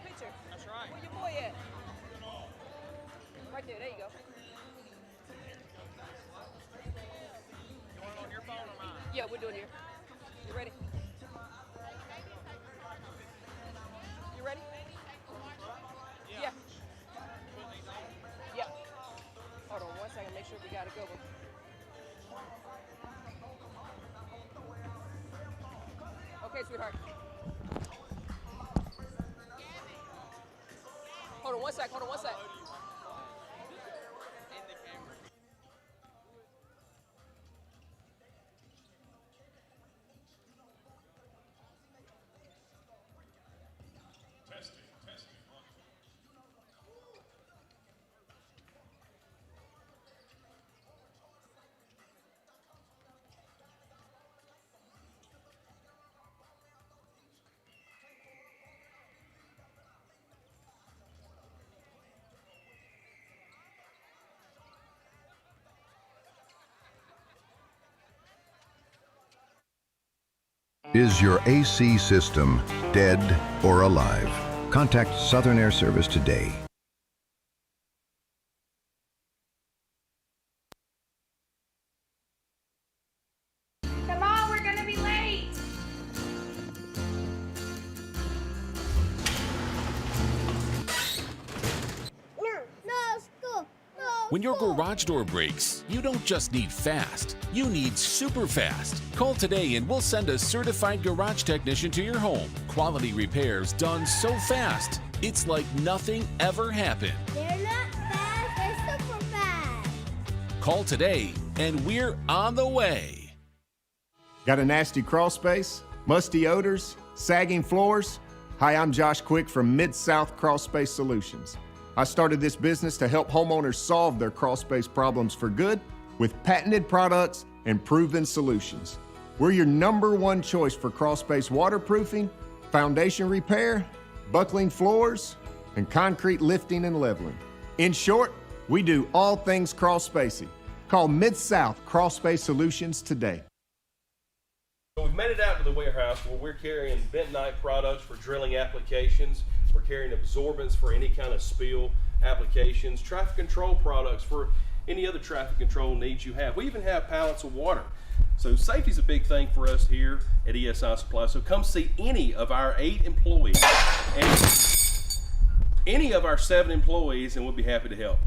picture. That's right. Where your boy at? Right there. There you go. You want it on your phone or mine? Yeah, we're doing here. You ready? You ready? Yeah. Yeah. Hold on 1 second. Make sure we got a good one. Okay, sweetheart. Hold on 1 sec. Hold on 1 sec. Is your AC system dead or alive? Contact Southern Air Service today. Come on, we're gonna be late. No, school. No. When your garage door breaks, you don't just need fast, you need super fast. Call today and we'll send a certified garage technician to your home. Quality repairs done so fast, it's like nothing ever happened. They're not fast, they're super fast. Call today and we're on the way. Got a nasty crawl space, musty odors, sagging floors? Hi, I'm Josh Quick from Mid-South Crawl Space Solutions. I started this business to help homeowners solve their crawl space problems for good with patented products and proven solutions. We're your #1 choice for crawl space waterproofing, foundation repair, buckling floors, and concrete lifting and leveling. In short, we do all things crawl spacey. Call Mid-South Crawl Space Solutions today. So we've made it out to the warehouse where we're carrying bentonite products for drilling applications. We're carrying absorbents for any kind of spill applications, traffic control products for any other traffic control needs you have. We even have pallets of water. So safety is a big thing for us here at ESI Supply. So come see any of our 8 employees and any of our 7 employees and we'll be happy to help.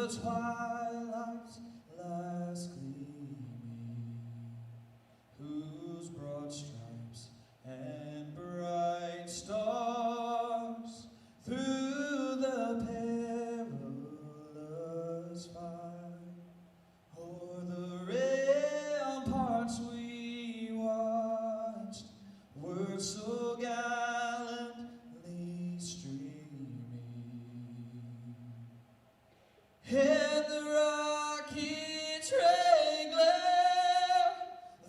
the twilight's last gleaming, whose broad stripes and bright stars through the perilous fight, o'er the ramparts we watched, were so gallantly streaming. In the rocket's ray glare,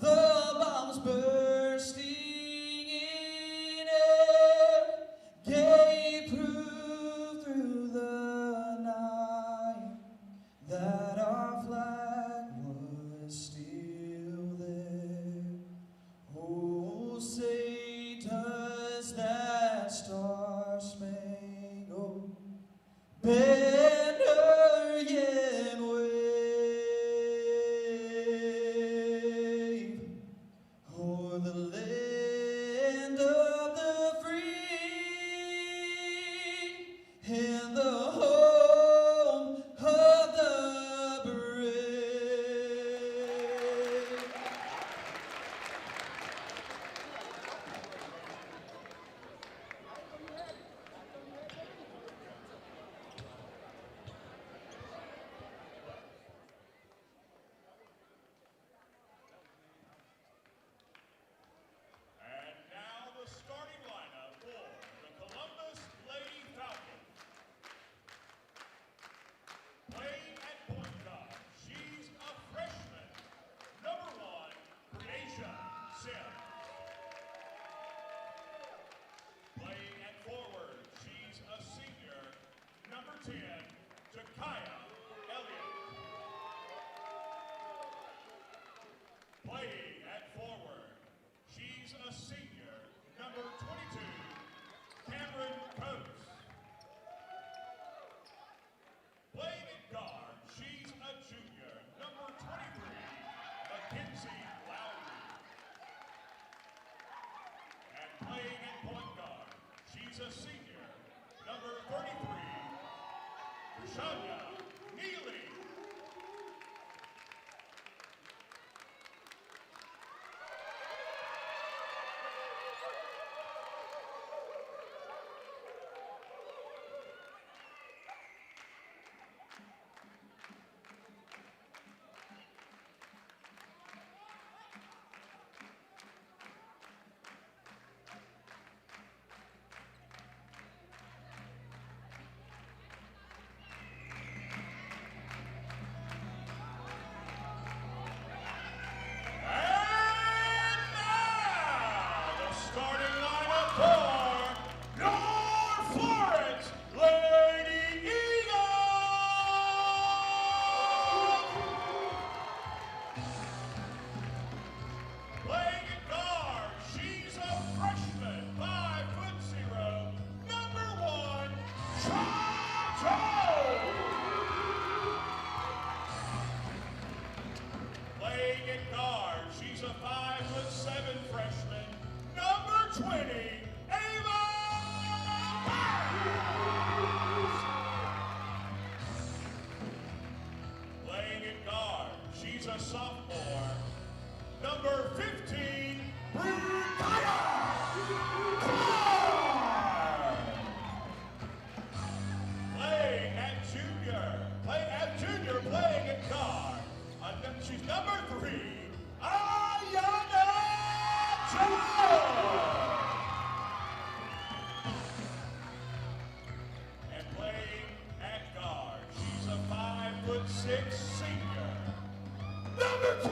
the bombs bursting in air, gave proof through the night that our flag was still there. Oh, say does that star-spangled banner yet wave o'er the land of the free and the home of the brave. And now the starting lineup for the Columbus Lady Falcons. Playing at point guard, she's a freshman. Number 1, Creation Sims. Playing at forward, she's a senior. Number 10, Jakaya Elliott. Playing at forward, she's a senior. Number 22, Cameron Coates. Playing at guard, she's a junior. Number 23, Mackenzie Lowry. And playing at point guard, she's a senior. Number 33, Rashania Neely. Starting lineup for your Florence Lady Eagles! Playing at guard, she's a freshman, 5'0", number 1, Chacho! Playing at guard, she's a 5'7" freshman, number 20, Ava Barnes. Playing at guard, she's a sophomore, number 15, Brianna Clark. Playing at junior, playing at guard, she's number 3, Ayana and playing at guard, she's a 5'6" senior. Number 2,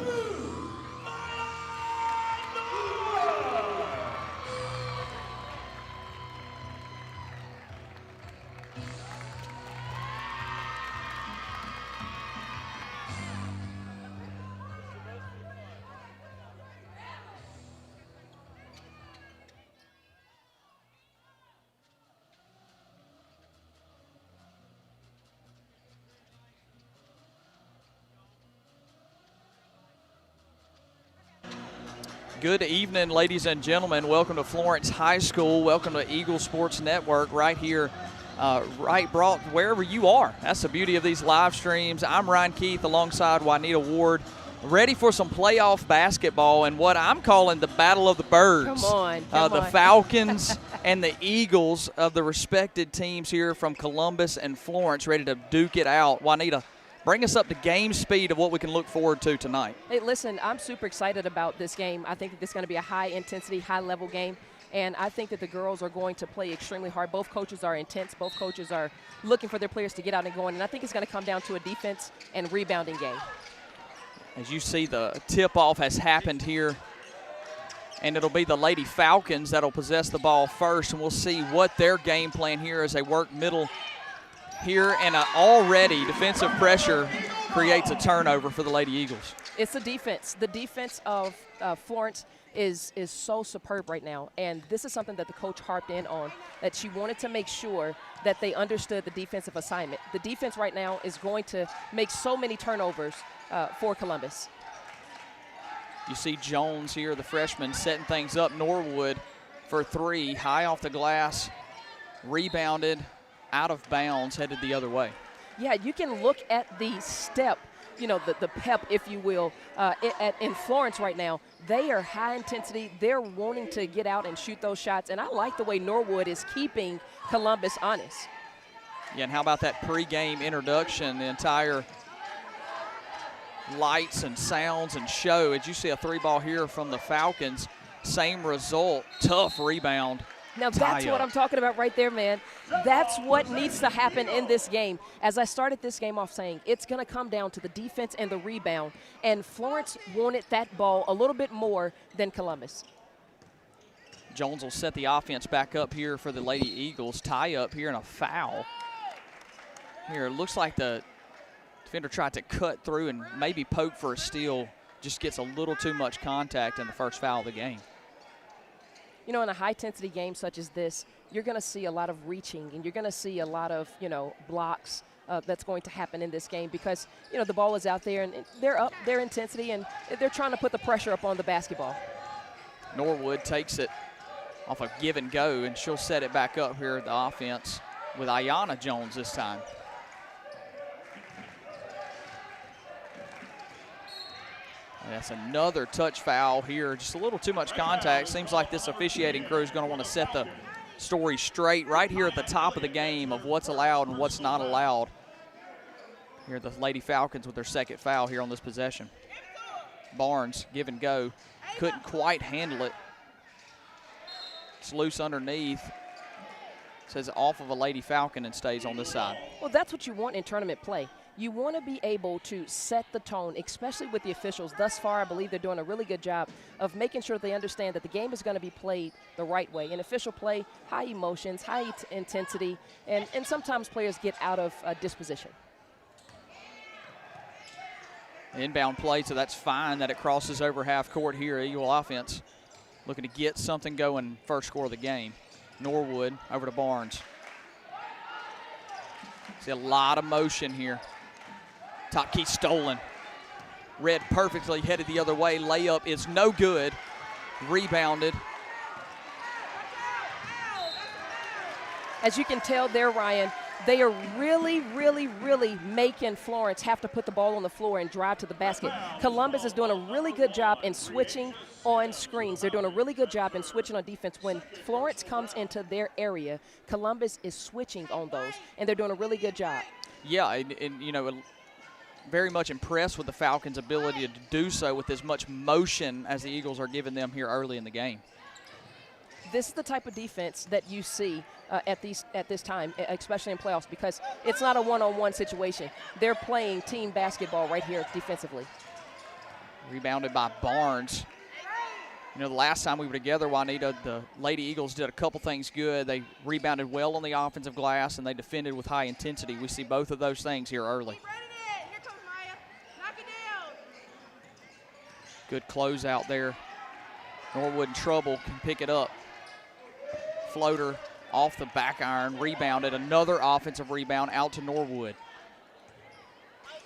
Good evening, ladies and gentlemen. Welcome to Florence High School. Welcome to Eagle Sports Network right here right brought wherever you are. That's the beauty of these live streams. I'm Ryan Keith alongside Juanita Ward, ready for some playoff basketball and what I'm calling the Battle of the Birds. Come on. The Falcons and the Eagles of the respected teams here from Columbus and Florence ready to duke it out. Juanita, bring us up to game speed of what we can look forward to tonight. Hey, listen, I'm super excited about this game. I think that this is going to be a high-intensity, high-level game, and I think that the girls are going to play extremely hard. Both coaches are intense. Both coaches are looking for their players to get out and going, and I think it's going to come down to a defense and rebounding game. As you see, the tip-off has happened here, and it'll be the Lady Falcons that'll possess the ball first, and we'll see what their game plan here as they work middle here, and already defensive pressure creates a turnover for the Lady Eagles. It's the defense. The defense of Florence is so superb right now, and this is something that the coach harped in on, that she wanted to make sure that they understood the defensive assignment. The defense right now is going to make so many turnovers for Columbus. You see Jones here, the freshman, setting things up. Norwood for three, high off the glass, rebounded, out of bounds, headed the other way. Yeah, you can look at the step, you know, the pep, if you will, in Florence right now. They are high intensity. They're wanting to get out and shoot those shots, and I like the way Norwood is keeping Columbus honest. Yeah, and how about that pregame introduction, the entire lights and sounds and show. As you see a three ball here from the Falcons, same result, tough rebound. Now that's what I'm talking about right there, man. That's what needs to happen in this game. As I started this game off saying, it's going to come down to the defense and the rebound, and Florence wanted that ball a little bit more than Columbus. Jones will set the offense back up here for the Lady Eagles. Tie up here and a foul. Here, it looks like the defender tried to cut through and maybe poke for a steal. Just gets a little too much contact in the first foul of the game. You know, in a high-intensity game such as this, you're going to see a lot of reaching, and you're going to see a lot of, you know, blocks that's going to happen in this game because, you know, the ball is out there, and they're up their intensity, and they're trying to put the pressure up on the basketball. Norwood takes it off a give and go, and she'll set it back up here at the offense with Ayanna Jones this time. That's another touch foul here. Just a little too much contact. Seems like this officiating crew is going to want to set the story straight right here at the top of the game of what's allowed and what's not allowed. Here are the Lady Falcons with their second foul here on this possession. Barnes, give and go. Couldn't quite handle it. It's loose underneath. Says off of a Lady Falcon and stays on this side. Well, that's what you want in tournament play. You want to be able to set the tone, especially with the officials. Thus far, I believe they're doing a really good job of making sure they understand that the game is going to be played the right way. In official play, high emotions, high intensity, and sometimes players get out of disposition. Inbound play, so that's fine that it crosses over half court here. Eagle offense looking to get something going first score of the game. Norwood over to Barnes. See a lot of motion here. Top key stolen. Read perfectly, headed the other way. Layup is no good. Rebounded. As you can tell there, Ryan, they are really, really, really making Florence have to put the ball on the floor and drive to the basket. Columbus is doing a really good job in switching on screens. They're doing a really good job in switching on defense. When Florence comes into their area, Columbus is switching on those, and they're doing a really good job. Yeah, and you know, very much impressed with the Falcons' ability to do so with as much motion as the Eagles are giving them here early in the game. This is the type of defense that you see at this time, especially in playoffs, because it's not a one-on-one situation. They're playing team basketball right here defensively. Rebounded by Barnes. You know, the last time we were together, Juanita, the Lady Eagles did a couple things good. They rebounded well on the offensive glass, and they defended with high intensity. We see both of those things here early. Good closeout there. Norwood in trouble, can pick it up. Floater off the back iron, rebounded. Another offensive rebound out to Norwood.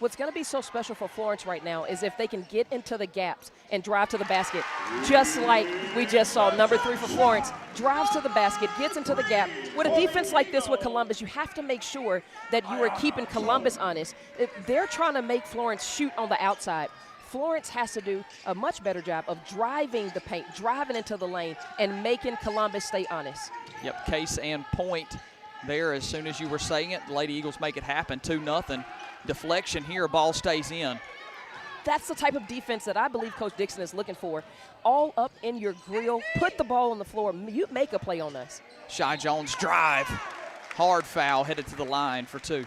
What's going to be so special for Florence right now is if they can get into the gaps and drive to the basket, just like we just saw. Number 3 for Florence drives to the basket, gets into the gap. With a defense like this with Columbus, you have to make sure that you are keeping Columbus honest. If they're trying to make Florence shoot on the outside, Florence has to do a much better job of driving the paint, driving into the lane, and making Columbus stay honest. Yep, case and point there as soon as you were saying it. The Lady Eagles make it happen, 2-0. Deflection here, ball stays in. That's the type of defense that I believe Coach Dixon is looking for. All up in your grill, put the ball on the floor, you make a play on us. Shy Jones drive, hard foul, headed to the line for 2.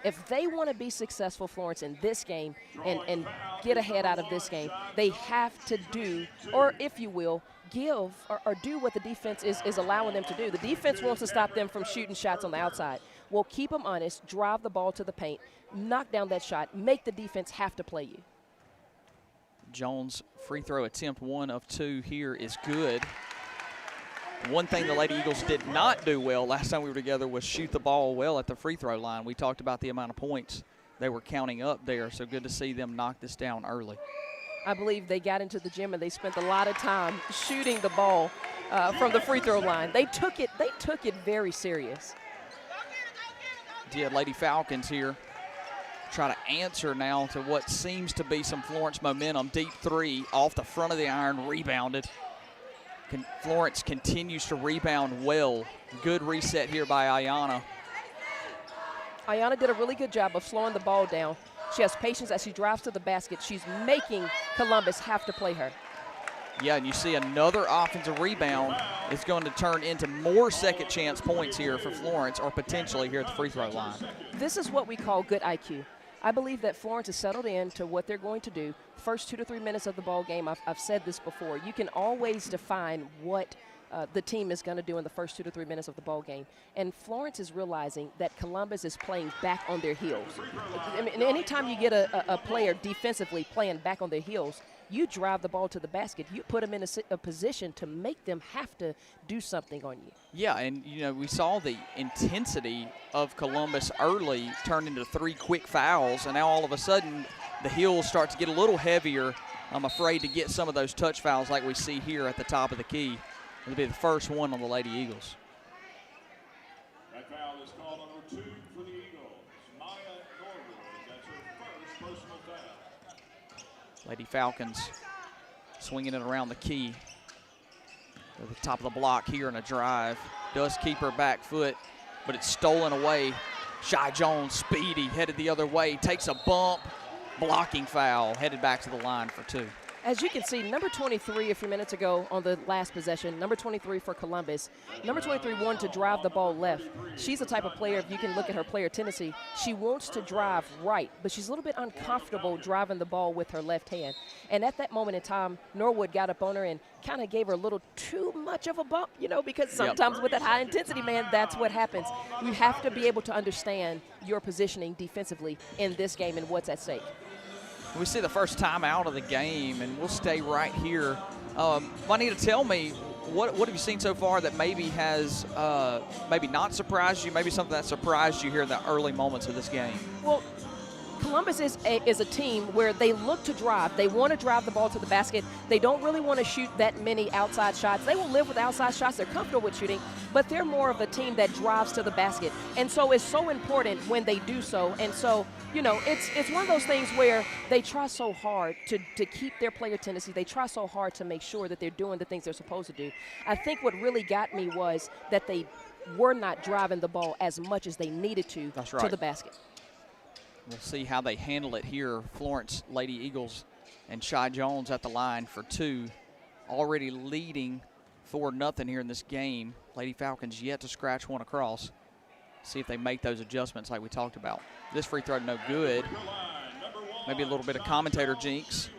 If they want to be successful, Florence, in this game and get ahead out of this game, they have to do, or if you will, give or do what the defense is allowing them to do. The defense wants to stop them from shooting shots on the outside. Well, keep them honest, drive the ball to the paint, knock down that shot, make the defense have to play you. Jones' free throw attempt, 1 of 2 here, is good. One thing the Lady Eagles did not do well last time we were together was shoot the ball well at the free throw line. We talked about the amount of points they were counting up there, so good to see them knock this down early. I believe they got into the gym and they spent a lot of time shooting the ball from the free throw line. They took it very serious. Did Lady Falcons here try to answer now to what seems to be some Florence momentum. Deep 3 off the front of the iron, rebounded. Florence continues to rebound well. Good reset here by Ayana. Ayana did a really good job of slowing the ball down. She has patience as she drives to the basket. She's making Columbus have to play her. Yeah, and you see another offensive rebound. It's going to turn into more second chance points here for Florence, or potentially here at the free throw line. This is what we call good IQ. I believe that Florence is settled in to what they're going to do. First 2 to 3 minutes of the ball game, I've said this before, you can always define what the team is going to do in the first 2 to 3 minutes of the ball game. And Florence is realizing that Columbus is playing back on their heels. I mean, anytime you get a player defensively playing back on their heels, you drive the ball to the basket. You put them in a position to make them have to do something on you. Yeah, and, you know, we saw the intensity of Columbus early turn into 3 quick fouls, and now all of a sudden the heels start to get a little heavier. I'm afraid to get some of those touch fouls like we see here at the top of the key. It'll be the first one on the Lady Eagles. That foul is called number 2 for the Eagles. Maya Norwood, that's her first personal foul. Lady Falcons swinging it around the key. At the top of the block here in a drive. Does keep her back foot, but it's stolen away. Shy Jones, speedy, headed the other way, takes a bump, blocking foul, headed back to the line for 2. As you can see, number 23 a few minutes ago on the last possession, number 23 for Columbus. Number 23 wanted to drive the ball left. She's the type of player, if you can look at her player tendency, she wants to drive right, but she's a little bit uncomfortable driving the ball with her left hand. And at that moment in time, Norwood got up on her and kind of gave her a little too much of a bump, you know, because sometimes with that high intensity, man, that's what happens. You have to be able to understand your positioning defensively in this game and what's at stake. We see the first time out of the game, and we'll stay right here. Juanita, tell me, what have you seen so far that maybe has maybe not surprised you, maybe something that surprised you here in the early moments of this game? Well, Columbus is a team where they look to drive. They want to drive the ball to the basket. They don't really want to shoot that many outside shots. They will live with outside shots. They're comfortable with shooting, but they're more of a team that drives to the basket. And so it's so important when they do so. And so, you know, it's one of those things where they try so hard to keep their player tendency. They try so hard to make sure that they're doing the things they're supposed to do. I think what really got me was that they were not driving the ball as much as they needed to to the basket. We'll see how they handle it here. Florence Lady Eagles and Shy Jones at the line for 2, already leading 4-0 here in this game. Lady Falcons yet to scratch one across. See if they make those adjustments like we talked about. This free throw no good. Maybe a little bit of commentator jinx.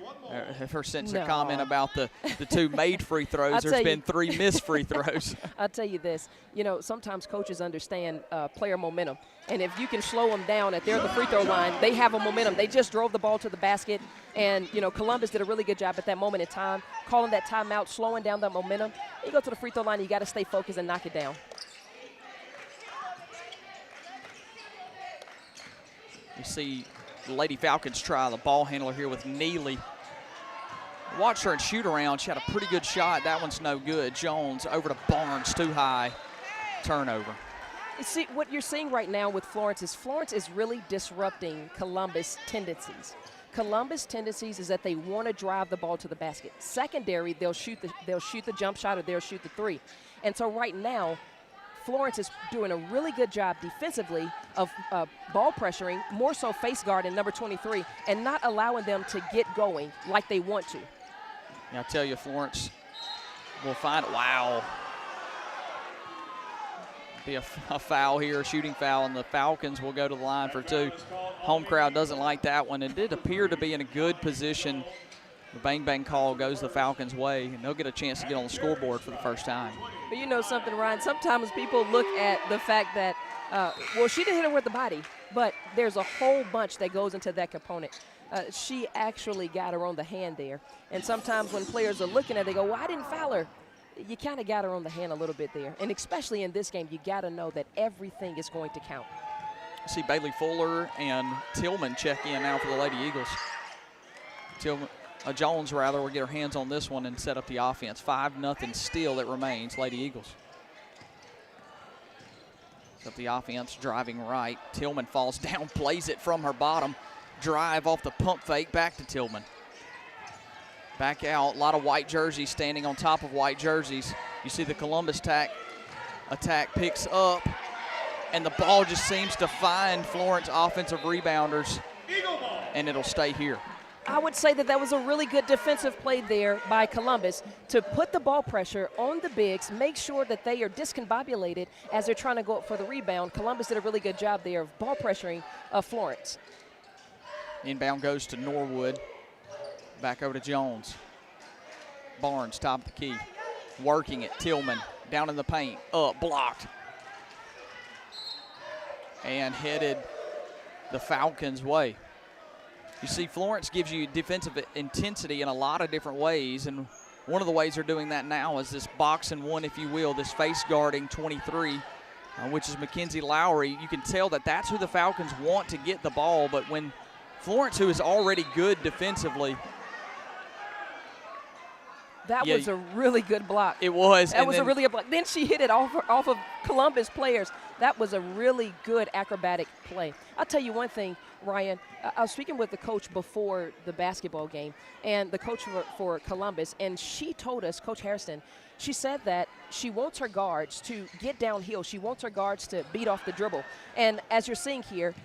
Her sense of comment about the 2 made free throws. There's been 3 missed free throws. I'll tell you this, you know, sometimes coaches understand player momentum. And if you can slow them down at the free throw line, they have a momentum. They just drove the ball to the basket. And, you know, Columbus did a really good job at that moment in time, calling that timeout, slowing down that momentum. You go to the free throw line, you got to stay focused and knock it down. You see the Lady Falcons try the ball handler here with Neely. Watch her and shoot around. She had a pretty good shot. That one's no good. Jones over to Barnes, too high. Turnover. You see, what you're seeing right now with Florence is really disrupting Columbus' tendencies. Columbus' tendencies is that they want to drive the ball to the basket. Secondary, they'll shoot the jump shot or they'll shoot the three. And so right now, Florence is doing a really good job defensively of ball pressuring, more so face guard in number 23, and not allowing them to get going like they want to. Yeah, I tell you, Florence will find it. Wow. Be a foul here, a shooting foul, and the Falcons will go to the line for two. Home crowd doesn't like that one. It did appear to be in a good position. The bang-bang call goes the Falcons' way, and they'll get a chance to get on the scoreboard for the first time. But you know something, Ryan, sometimes people look at the fact that, well, she didn't hit her with the body, but there's a whole bunch that goes into that component. She actually got her on the hand there. And sometimes when players are looking at it, they go, well, I didn't foul her. You kind of got her on the hand a little bit there. And especially in this game, you got to know that everything is going to count. See Bailey Fuller and Tillman check in now for the Lady Eagles. Jones, rather, will get her hands on this one and set up the offense. 5-0 still it remains, Lady Eagles. Set up the offense, driving right. Tillman falls down, plays it from her bottom. Drive off the pump fake, back to Tillman. Back out, a lot of white jerseys standing on top of white jerseys. You see the Columbus attack picks up, and the ball just seems to find Florence offensive rebounders, and it'll stay here. I would say that was a really good defensive play there by Columbus to put the ball pressure on the bigs, make sure that they are discombobulated as they're trying to go up for the rebound. Columbus did a really good job there of ball pressuring Florence. Inbound goes to Norwood. Back over to Jones. Barnes, top of the key. Working it. Tillman down in the paint. Up, blocked. And headed the Falcons' way. You see, Florence gives you defensive intensity in a lot of different ways, and one of the ways they're doing that now is this box and one, if you will, this face guarding 23, which is Mackenzie Lowry. You can tell that that's who the Falcons want to get the ball, but when Florence, who is already good defensively, that was a really good block. It was. That was a really good block. Then she hit it off of Columbus players. That was a really good acrobatic play. I'll tell you one thing, Ryan. I was speaking with the coach before the basketball game, and the coach for Columbus, and she told us, Coach Hairston, she said that she wants her guards to get downhill. She wants her guards to beat off the dribble. And as you're seeing here,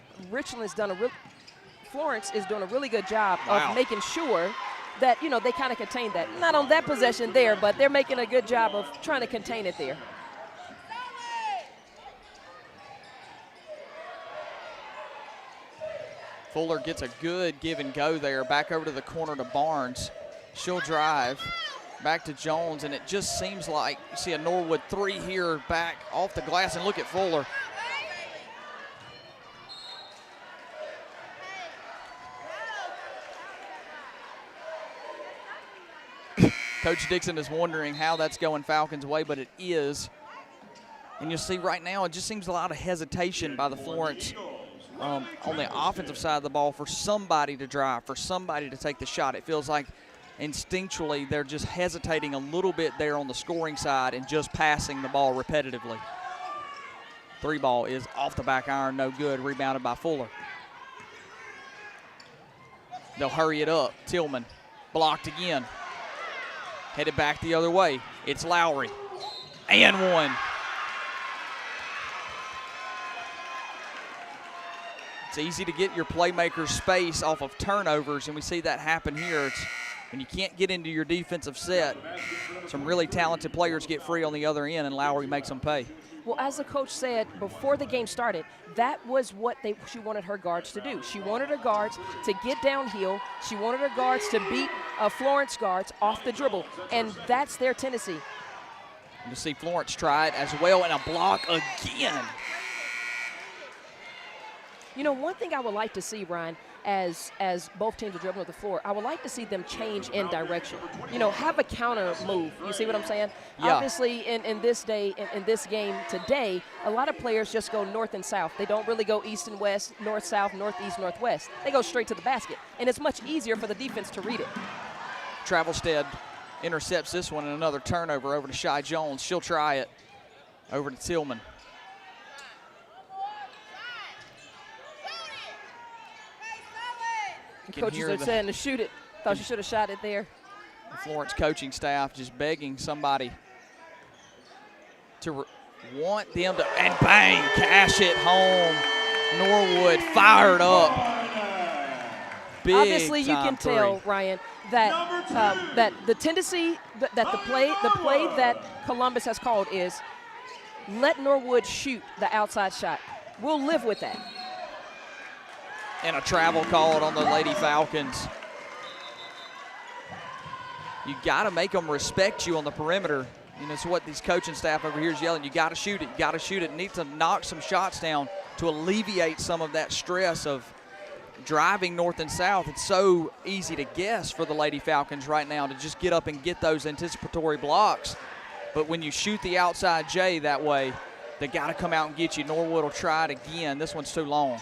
Florence is doing a really good job of making sure that, you know, they kind of contain that. Not on that possession there, but they're making a good job of trying to contain it there. Fuller gets a good give and go there. Back over to the corner to Barnes. She'll drive. Back to Jones, and it just seems like you see a Norwood three here back off the glass, and look at Fuller. Coach Dixon is wondering how that's going Falcons' way, but it is. And you'll see right now it just seems a lot of hesitation by the Florence on the offensive side of the ball for somebody to drive, for somebody to take the shot. It feels like instinctually they're just hesitating a little bit there on the scoring side and just passing the ball repetitively. Three ball is off the back iron, no good, rebounded by Fuller. They'll hurry it up. Tillman blocked again. Headed back the other way. It's Lowry. And one. It's easy to get your playmakers space off of turnovers, and we see that happen here. It's when you can't get into your defensive set, some really talented players get free on the other end, and Lowry makes them pay. Well, as the coach said before the game started, that was what she wanted her guards to do. She wanted her guards to get downhill. She wanted her guards to beat Florence guards off the dribble, and that's their tendency. You see Florence try it as well, and a block again. You know, one thing I would like to see, Ryan, as both teams are dribbling to the floor, I would like to see them change in direction. You know, have a counter move. You see what I'm saying? Yeah. Obviously, in this game today, a lot of players just go north and south. They don't really go east and west, north, south, northeast, northwest. They go straight to the basket, and it's much easier for the defense to read it. Travelstead intercepts this one, and another turnover over to Shy Jones. She'll try it over to Tillman. Coaches are saying to shoot it. Thought you should have shot it there. The Florence coaching staff just begging somebody to want them to, and bang, cash it home. Norwood fired up. Big Obviously, you can three. tell, Ryan, that that the tendency that the play that Columbus has called is let Norwood shoot the outside shot. We'll live with that. And a travel called on the Lady Falcons. You got to make them respect you on the perimeter. You know, it's what these coaching staff over here is yelling. You got to shoot it. You got to shoot it. Need to knock some shots down to alleviate some of that stress of driving north and south. It's so easy to guess for the Lady Falcons right now to just get up and get those anticipatory blocks. But when you shoot the outside J that way, they got to come out and get you. Norwood will try it again. This one's too long.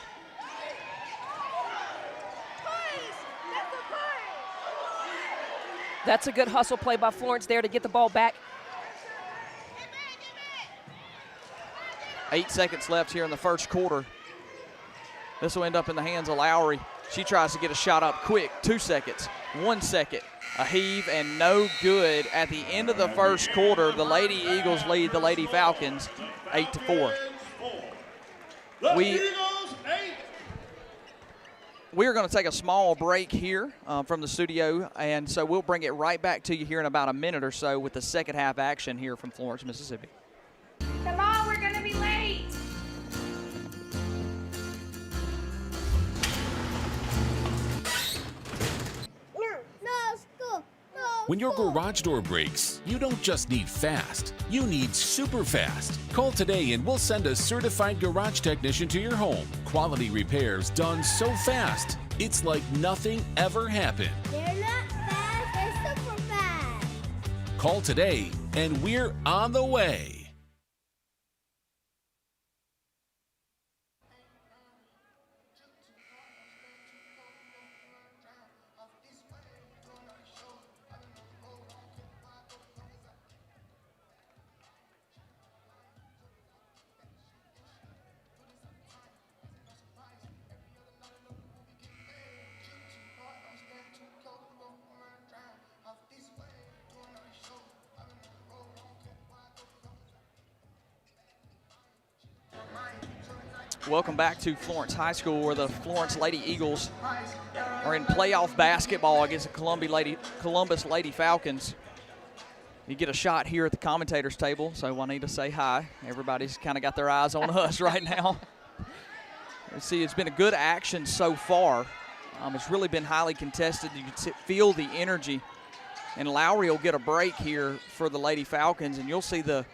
That's a good hustle play by Florence there to get the ball back. 8 seconds left here in the first quarter. This will end up in the hands of Lowry. She tries to get a shot up quick. 2 seconds, 1 second. A heave and no good. At the end of the first quarter, the Lady Eagles lead the Lady Falcons 8-4. We are going to take a small break here from the studio, and so we'll bring it right back to you here in about a minute or so with the second half action here from Florence, Mississippi. Come on, we're gonna be late. No, school. No. When your garage door breaks, you don't just need fast, you need super fast. Call today and we'll send a certified garage technician to your home. Quality repairs done so fast, it's like nothing ever happened. They're not fast, they're super fast. Call today and we're on the way. Welcome back to Florence High School, where the Florence Lady Eagles are in playoff basketball against the Columbus Lady Falcons. You get a shot here at the commentators table, so Juanita, say hi. Everybody's kind of got their eyes on us right now. You see, it's been a good action so far. It's really been highly contested. You can feel the energy. And Lowry will get a break here for the Lady Falcons, and you'll see the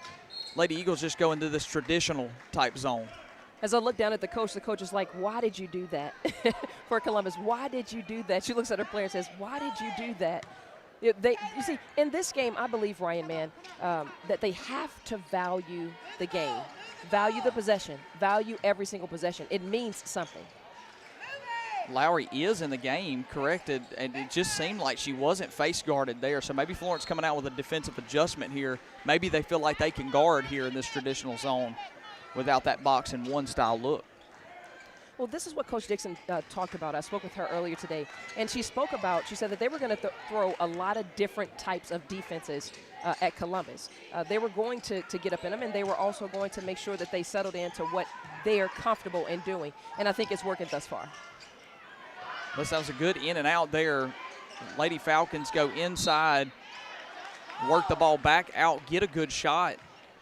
Lady Eagles just go into this traditional type zone. As I look down at the coach is like, why did you do that for Columbus? Why did you do that? She looks at her player and says, why did you do that? You see, in this game, I believe, Ryan, man, that they have to value the game, value the possession, value every single possession. It means something. Lowry is in the game, corrected, and it just seemed like she wasn't face guarded there. So maybe Florence coming out with a defensive adjustment here. Maybe they feel like they can guard here in this traditional zone without that box and one style look. Well, this is what Coach Dixon talked about. I spoke with her earlier today, and she said that they were going to throw a lot of different types of defenses at Columbus. They were going to get up in them, and they were also going to make sure that they settled into what they are comfortable in doing, and I think it's working thus far. That was a good in and out there. Lady Falcons go inside, work the ball back out, get a good shot.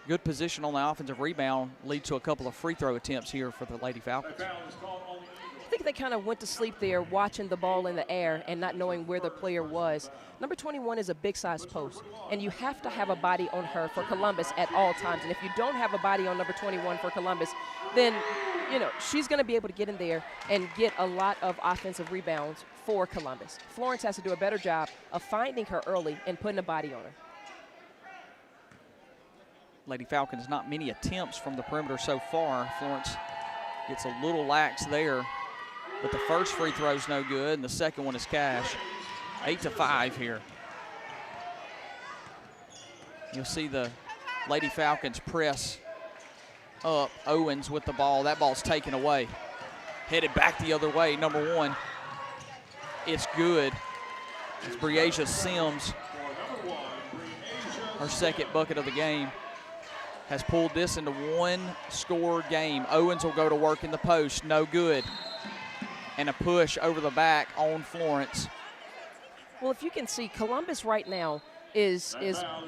Good position on the offensive rebound, lead to a couple of free throw attempts here for the Lady Falcons. I think they kind of went to sleep there watching the ball in the air and not knowing where the player was. Number 21 is a big-size post, and you have to have a body on her for Columbus at all times. And if you don't have a body on number 21 for Columbus, then you know, she's going to be able to get in there and get a lot of offensive rebounds for Columbus. Florence has to do a better job of finding her early and putting a body on her. Lady Falcons, not many attempts from the perimeter so far. Florence gets a little lax there, but the first free throw's no good, and the second one is cash. 8-5 here. You'll see the Lady Falcons press up. Owens with the ball. That ball's taken away. Headed back the other way, number 1. It's good. It's Breasia Sims, her second bucket of the game, has pulled this into one-score game. Owens will go to work in the post. No good. And a push over the back on Florence. Well, if you can see, Columbus right now is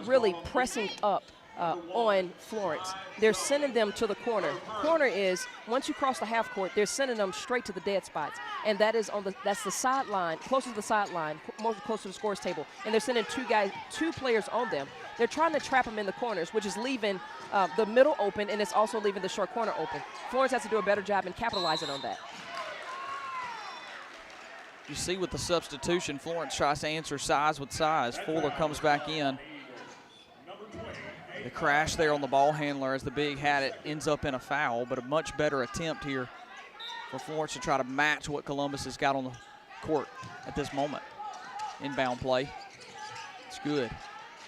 really pressing up on Florence. They're sending them to the corner. Corner is, once you cross the half court, they're sending them straight to the dead spots. And that's the sideline, closest to the sideline, most close to the scores table. And they're sending two players on them. They're trying to trap them in the corners, which is leaving the middle open, and it's also leaving the short corner open. Florence has to do a better job in capitalizing on that. You see with the substitution, Florence tries to answer size with size. Fuller comes back in. The crash there on the ball handler as the big had it ends up in a foul, but a much better attempt here for Florence to try to match what Columbus has got on the court at this moment. Inbound play. It's good.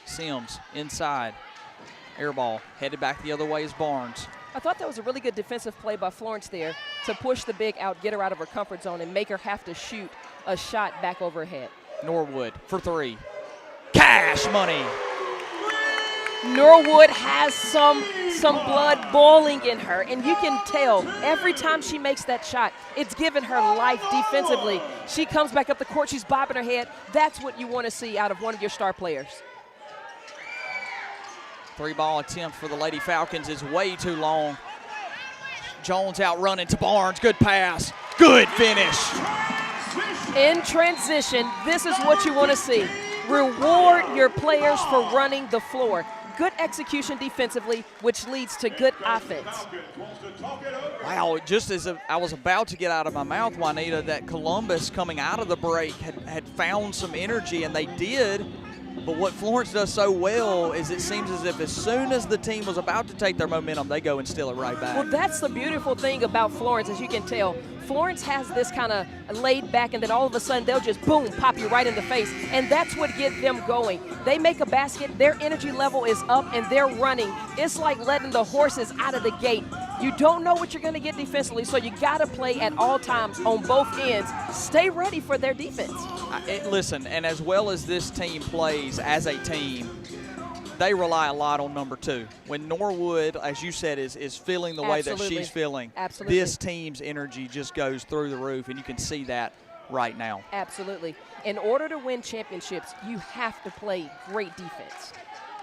Sims inside. Air ball headed back the other way is Barnes. I thought that was a really good defensive play by Florence there to push the big out, get her out of her comfort zone, and make her have to shoot a shot back over her head. Norwood for 3. Cash money. Norwood has some blood boiling in her, and you can tell every time she makes that shot, it's given her life defensively. She comes back up the court, she's bobbing her head. That's what you want to see out of one of your star players. 3-ball attempt for the Lady Falcons is way too long. Jones out running to Barnes. Good pass. Good finish. In transition, this is what you want to see. Reward your players for running the floor. Good execution defensively, which leads to good offense. Wow, just as I was about to get out of my mouth, Juanita, that Columbus coming out of the break had found some energy, and they did. But what Florence does so well is it seems as if as soon as the team was about to take their momentum, they go and steal it right back. Well, that's the beautiful thing about Florence, as you can tell. Florence has this kind of laid back, and then all of a sudden they'll just, boom, pop you right in the face. And that's what gets them going. They make a basket, their energy level is up, and they're running. It's like letting the horses out of the gate. You don't know what you're going to get defensively, so you got to play at all times on both ends. Stay ready for their defense. Listen, and as well as this team plays as a team, they rely a lot on number 2. When Norwood, as you said, is feeling the way that she's feeling, this team's energy just goes through the roof, and you can see that right now. Absolutely. In order to win championships, you have to play great defense.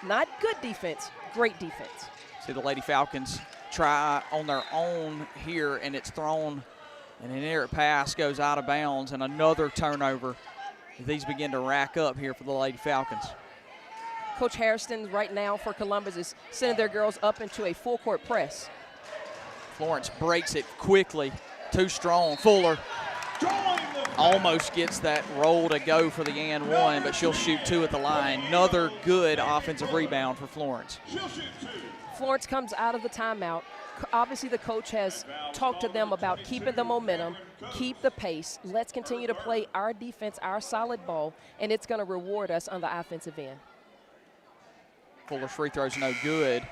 Not good defense, great defense. See the Lady Falcons try on their own here, and it's thrown, and an errant pass goes out of bounds, and another turnover. These begin to rack up here for the Lady Falcons. Coach Harrison right now for Columbus is sending their girls up into a full court press. Florence breaks it quickly. Too strong. Fuller almost gets that roll to go for the and 1, but she'll shoot 2 at the line. Another good offensive rebound for Florence. Florence comes out of the timeout. Obviously, the coach has talked to them about keeping the momentum, keep the pace. Let's continue to play our defense, our solid ball, and it's going to reward us on the offensive end. Fuller's free throw's no good.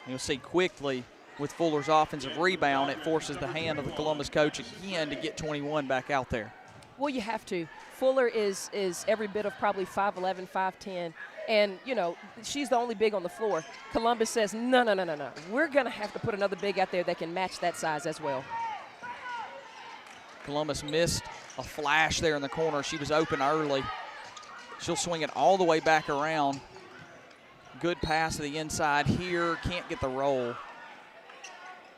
You'll see quickly with Fuller's offensive rebound, it forces the hand of the Columbus coach again to get 21 back out there. Well, you have to. Fuller is every bit of probably 5'11", 5'10", and, you know, she's the only big on the floor. Columbus says, no. We're going to have to put another big out there that can match that size as well. Columbus missed a flash there in the corner. She was open early. She'll swing it all the way back around. Good pass to the inside here. Can't get the roll.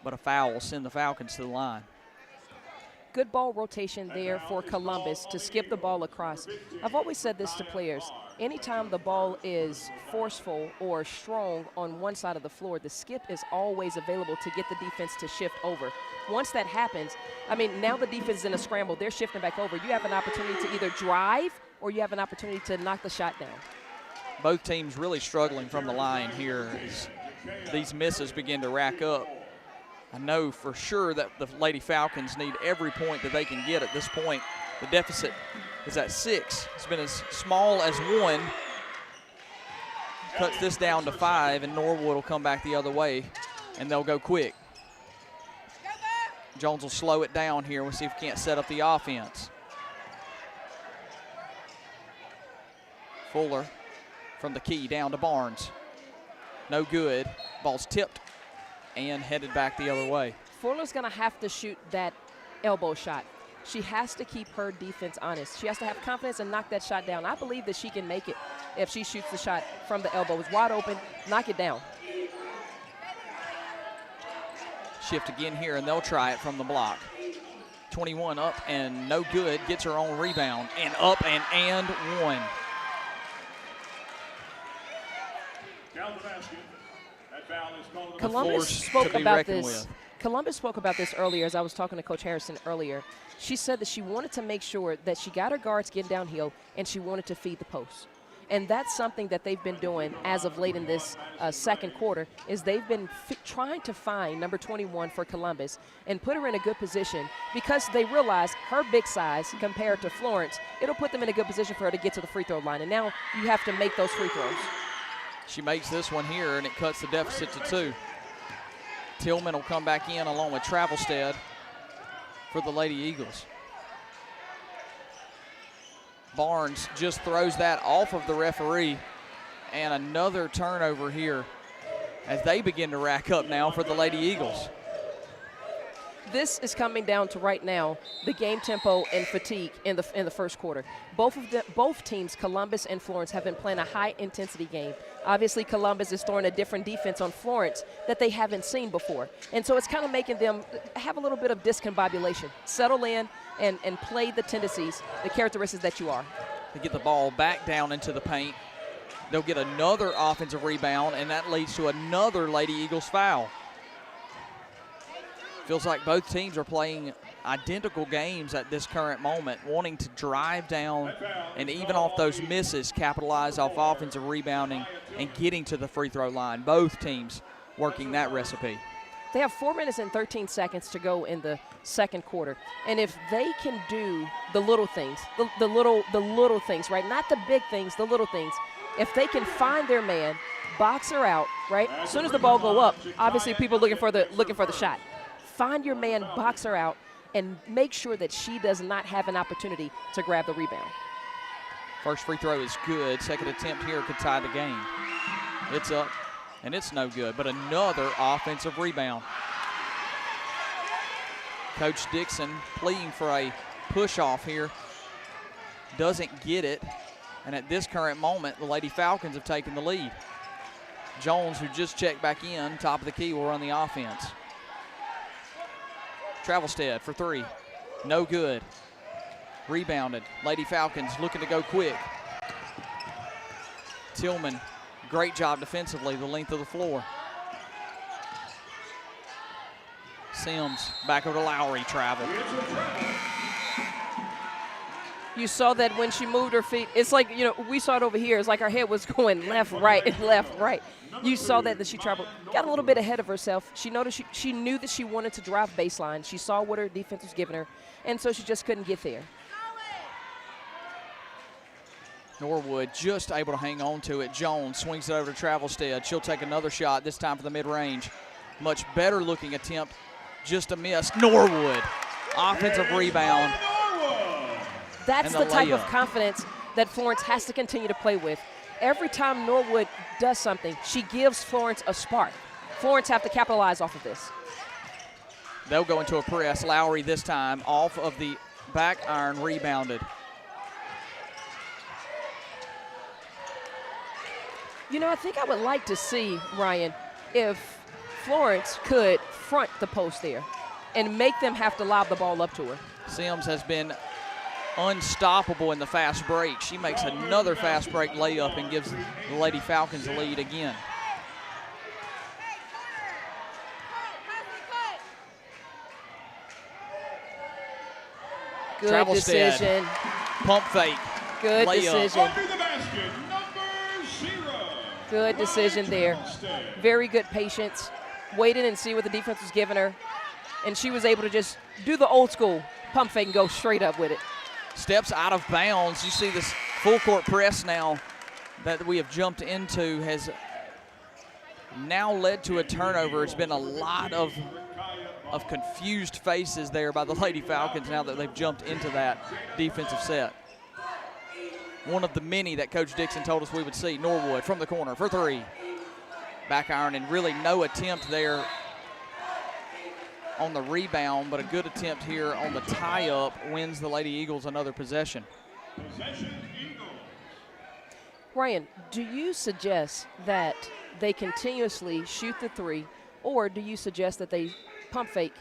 But a foul will send the Falcons to the line. good ball rotation there for Columbus to skip the ball across. I've always said this to players. Anytime the ball is forceful or strong on one side of the floor, the skip is always available to get the defense to shift over. Once that happens, I mean, now the defense is in a scramble. They're shifting back over. You have an opportunity to either drive or you have an opportunity to knock the shot down. Both teams really struggling from the line here as these misses begin to rack up. I know for sure that the Lady Falcons need every point that they can get at this point. The deficit is at 6. It's been as small as 1. Cuts this down to 5, and Norwood will come back the other way, and they'll go quick. Jones will slow it down here. We'll see if he can't set up the offense. Fuller from the key down to Barnes. No good. Ball's tipped and headed back the other way. Fuller's going to have to shoot that elbow shot. She has to keep her defense honest. She has to have confidence and knock that shot down. I believe that she can make it if she shoots the shot from the elbow. It's wide open. Knock it down. Shift again here, and they'll try it from the block. 21 up and no good. Gets her own rebound. And up and one. Columbus spoke about this. Columbus spoke about this earlier as I was talking to Coach Harrison earlier. She said that she wanted to make sure that she got her guards getting downhill and she wanted to feed the post. And that's something that they've been doing as of late in this second quarter is they've been trying to find number 21 for Columbus and put her in a good position because they realize her big size compared to Florence, it'll put them in a good position for her to get to the free throw line. And now you have to make those free throws. She makes this one here, and it cuts the deficit to 2. Tillman will come back in along with Travelstead for the Lady Eagles. Barnes just throws that off of the referee, and another turnover here as they begin to rack up now for the Lady Eagles. This is coming down to right now the game tempo and fatigue in the first quarter. Both teams, Columbus and Florence, have been playing a high-intensity game. Obviously, Columbus is throwing a different defense on Florence that they haven't seen before. And so it's kind of making them have a little bit of discombobulation. Settle in and play the tendencies, the characteristics that you are. They get the ball back down into the paint. They'll get another offensive rebound, and that leads to another Lady Eagles foul. Feels like both teams are playing identical games at this current moment, wanting to drive down and even off those misses, capitalize off offensive rebounding and getting to the free throw line. Both teams working that recipe. They have 4 minutes and 13 seconds to go in the second quarter. And if they can do the little things, the little things, right? Not the big things, the little things. If they can find their man, box her out, right? As soon as the ball go up, obviously people looking for the shot. Find your man, box her out, and make sure that she does not have an opportunity to grab the rebound. First free throw is good. Second attempt here could tie the game. It's up, and it's no good, but another offensive rebound. Coach Dixon pleading for a push-off here. Doesn't get it, and at this current moment, the Lady Falcons have taken the lead. Jones, who just checked back in, top of the key, will run the offense. Travelstead for 3. No good. Rebounded. Lady Falcons looking to go quick. Tillman, great job defensively, the length of the floor. Sims back over to Lowry, travel. You saw that when she moved her feet. It's like, we saw it over here. It's like her head was going left, right, left, right. You saw that she traveled, got a little bit ahead of herself. She noticed she knew that she wanted to drive baseline. She saw what her defense was giving her, and so she just couldn't get there. Norwood just able to hang on to it. Jones swings it over to Travelstead. She'll take another shot, this time for the mid-range. Much better looking attempt, just a miss. Norwood, offensive rebound. That's the type of confidence that Florence has to continue to play with. Every time Norwood does something, she gives Florence a spark. Florence have to capitalize off of this. They'll go into a press. Lowry this time off of the back iron, rebounded. I think I would like to see, Ryan, if Florence could front the post there and make them have to lob the ball up to her. Sims has been unstoppable in the fast break. She makes another fast break layup and gives the Lady Falcons the lead again. Good Travelstead, decision. pump fake. Good layup. decision. Under the basket, number 0. Good decision there. Very good patience. Waited and see what the defense was giving her. And she was able to just do the old school pump fake and go straight up with it. Steps out of bounds. You see this full court press now that we have jumped into has now led to a turnover. It's been a lot of confused faces there by the Lady Falcons now that they've jumped into that defensive set. One of the many that Coach Dixon told us we would see. Norwood from the corner for 3. Back iron, and really no attempt there on the rebound, but a good attempt here on the tie-up wins the Lady Eagles another possession. Ryan, do you suggest that they continuously shoot the 3, or do you suggest that they pump fake,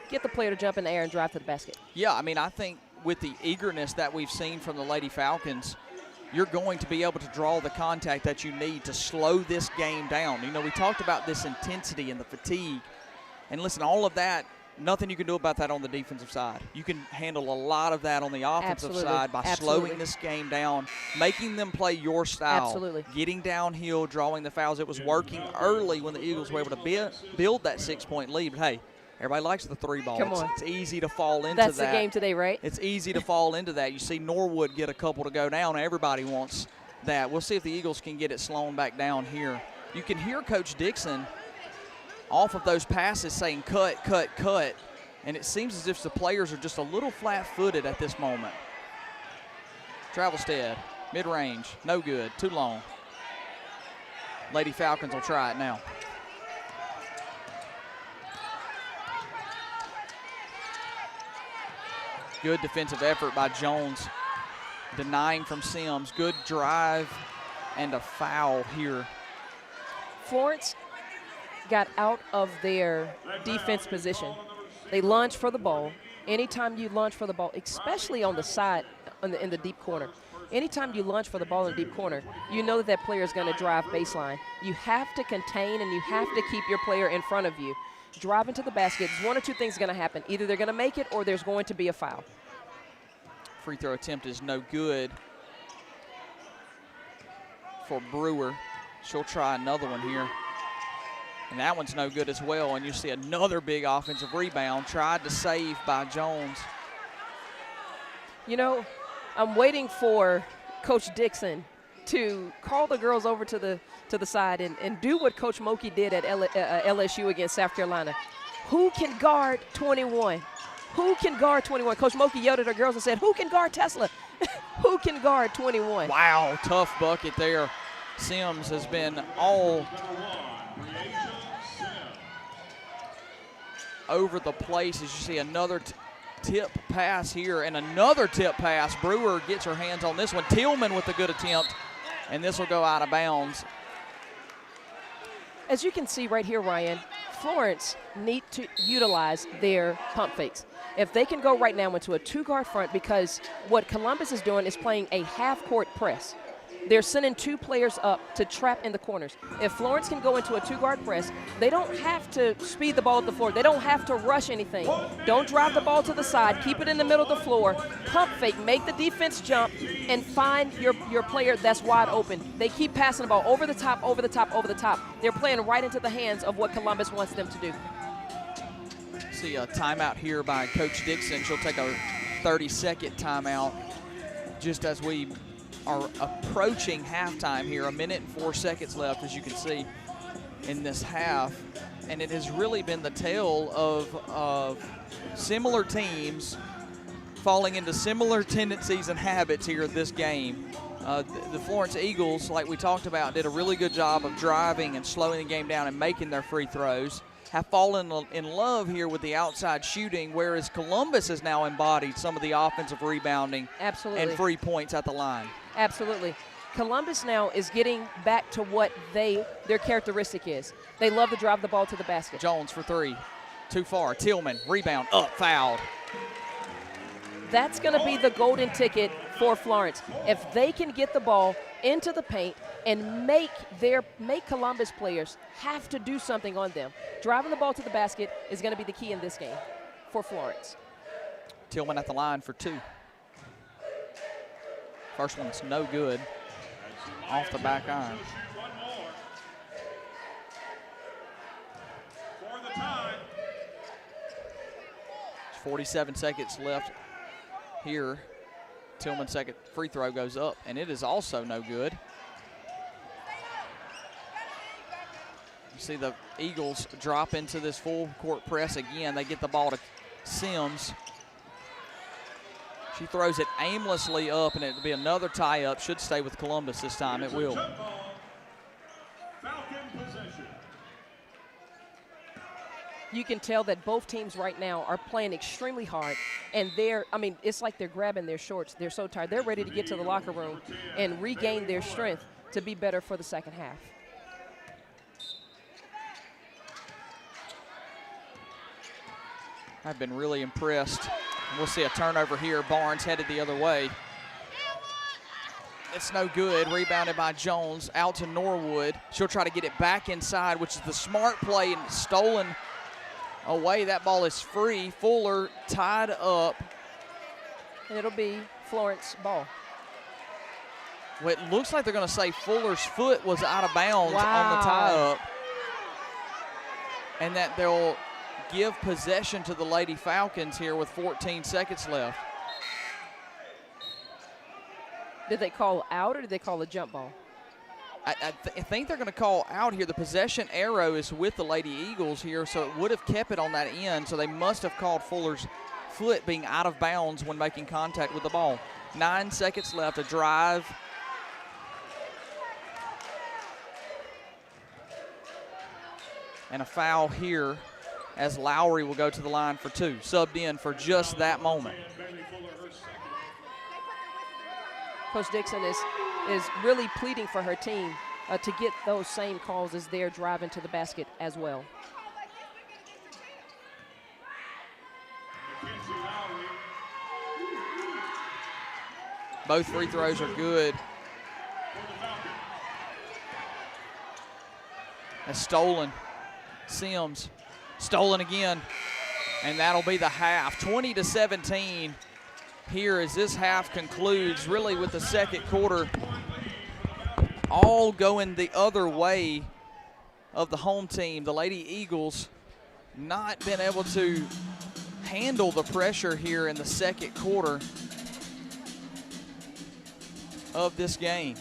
get the player to jump in the air and drive to the basket? Yeah, I mean, I think with the eagerness that we've seen from the Lady Falcons, you're going to be able to draw the contact that you need to slow this game down. You know, we talked about this intensity and the fatigue. And listen, all of that, nothing you can do about that on the defensive side. You can handle a lot of that on the offensive side by slowing this game down, making them play your style, getting downhill, drawing the fouls. It was working early when the Eagles were able to build that 6-point lead. But, hey, everybody likes the 3 ball. It's easy to fall into that. That's the game today, right? It's easy to fall into that. You see Norwood get a couple to go down. Everybody wants that. We'll see if the Eagles can get it slowed back down here. You can hear Coach Dixon off of those passes saying cut, cut, cut. And it seems as if the players are just a little flat-footed at this moment. Travelstead, mid-range, no good, too long. Lady Falcons will try it now. Good defensive effort by Jones, denying from Sims. Good drive and a foul here. Florence got out of their defense position. They lunge for the ball. Anytime you lunge for the ball, especially on the side in the deep corner, anytime you lunge for the ball in the deep corner, you know that that player is going to drive baseline. You have to contain and you have to keep your player in front of you. Drive into the basket. One or two things are going to happen. Either they're going to make it or there's going to be a foul. Free throw attempt is no good for Brewer. She'll try another one here. And that one's no good as well. And you see another big offensive rebound tried to save by Jones. You know, I'm waiting for Coach Dixon to call the girls over to the side and do what Coach Moki did at LSU against South Carolina. Who can guard 21? Who can guard 21? Coach Moki yelled at her girls and said, who can guard Tesla? Who can guard 21? Wow, tough bucket there. Sims has been all over the place as you see another tip pass here and another tip pass. Brewer gets her hands on this one. Tillman with a good attempt, and this will go out of bounds. As you can see right here, Ryan, Florence need to utilize their pump fakes. If they can go right now into a 2-guard front, because what Columbus is doing is playing a half-court press. They're sending 2 players up to trap in the corners. If Florence can go into a 2-guard press, they don't have to speed the ball up the floor. They don't have to rush anything. Don't drive the ball to the side. Keep it in the middle of the floor. Pump fake. Make the defense jump and find your player that's wide open. They keep passing the ball over the top, over the top, over the top. They're playing right into the hands of what Columbus wants them to do. See a timeout here by Coach Dixon. She'll take a 30-second timeout just as we are approaching halftime here. 1 minute and 4 seconds left, as you can see, in this half. And it has really been the tale of similar teams falling into similar tendencies and habits here in this game. The Florence Eagles, like we talked about, did a really good job of driving and slowing the game down and making their free throws. Have fallen in love here with the outside shooting, whereas Columbus has now embodied some of the offensive rebounding and free points at the line. Absolutely. Columbus now is getting back to what their characteristic is. They love to drive the ball to the basket. Jones for 3. Too far. Tillman, rebound, up, fouled. That's going to be the golden ticket for Florence. If they can get the ball into the paint and make Columbus players have to do something on them. Driving the ball to the basket is going to be the key in this game for Florence. Tillman at the line for 2. First one's no good. Off the back iron. 47 seconds left here. Tillman's second free throw goes up, and it is also no good. You see the Eagles drop into this full court press again. They get the ball to Sims. She throws it aimlessly up, and it'll be another tie-up. Should stay with Columbus this time. It will. You can tell that both teams right now are playing extremely hard, and it's like they're grabbing their shorts. They're so tired. They're ready to get to the locker room and regain their strength to be better for the second half. I've been really impressed. We'll see a turnover here. Barnes headed the other way. It's no good. Rebounded by Jones. Out to Norwood. She'll try to get it back inside, which is the smart play, and stolen away. That ball is free. Fuller tied up. And it'll be Florence ball. Well, it looks like they're going to say Fuller's foot was out of bounds on the tie-up. And that they'll give possession to the Lady Falcons here with 14 seconds left. Did they call out or did they call a jump ball? I think they're going to call out here. The possession arrow is with the Lady Eagles here, so it would have kept it on that end, so they must have called Fuller's foot being out of bounds when making contact with the ball. 9 seconds left, a drive. And a foul here as Lowry will go to the line for 2. Subbed in for just that moment. Coach Dixon is really pleading for her team to get those same calls as they're driving to the basket as well. Both free throws are good. That's stolen. Sims, stolen again, and that'll be the half. 20-17 here as this half concludes, really with the second quarter all going the other way of the home team. The Lady Eagles not been able to handle the pressure here in the second quarter of this game.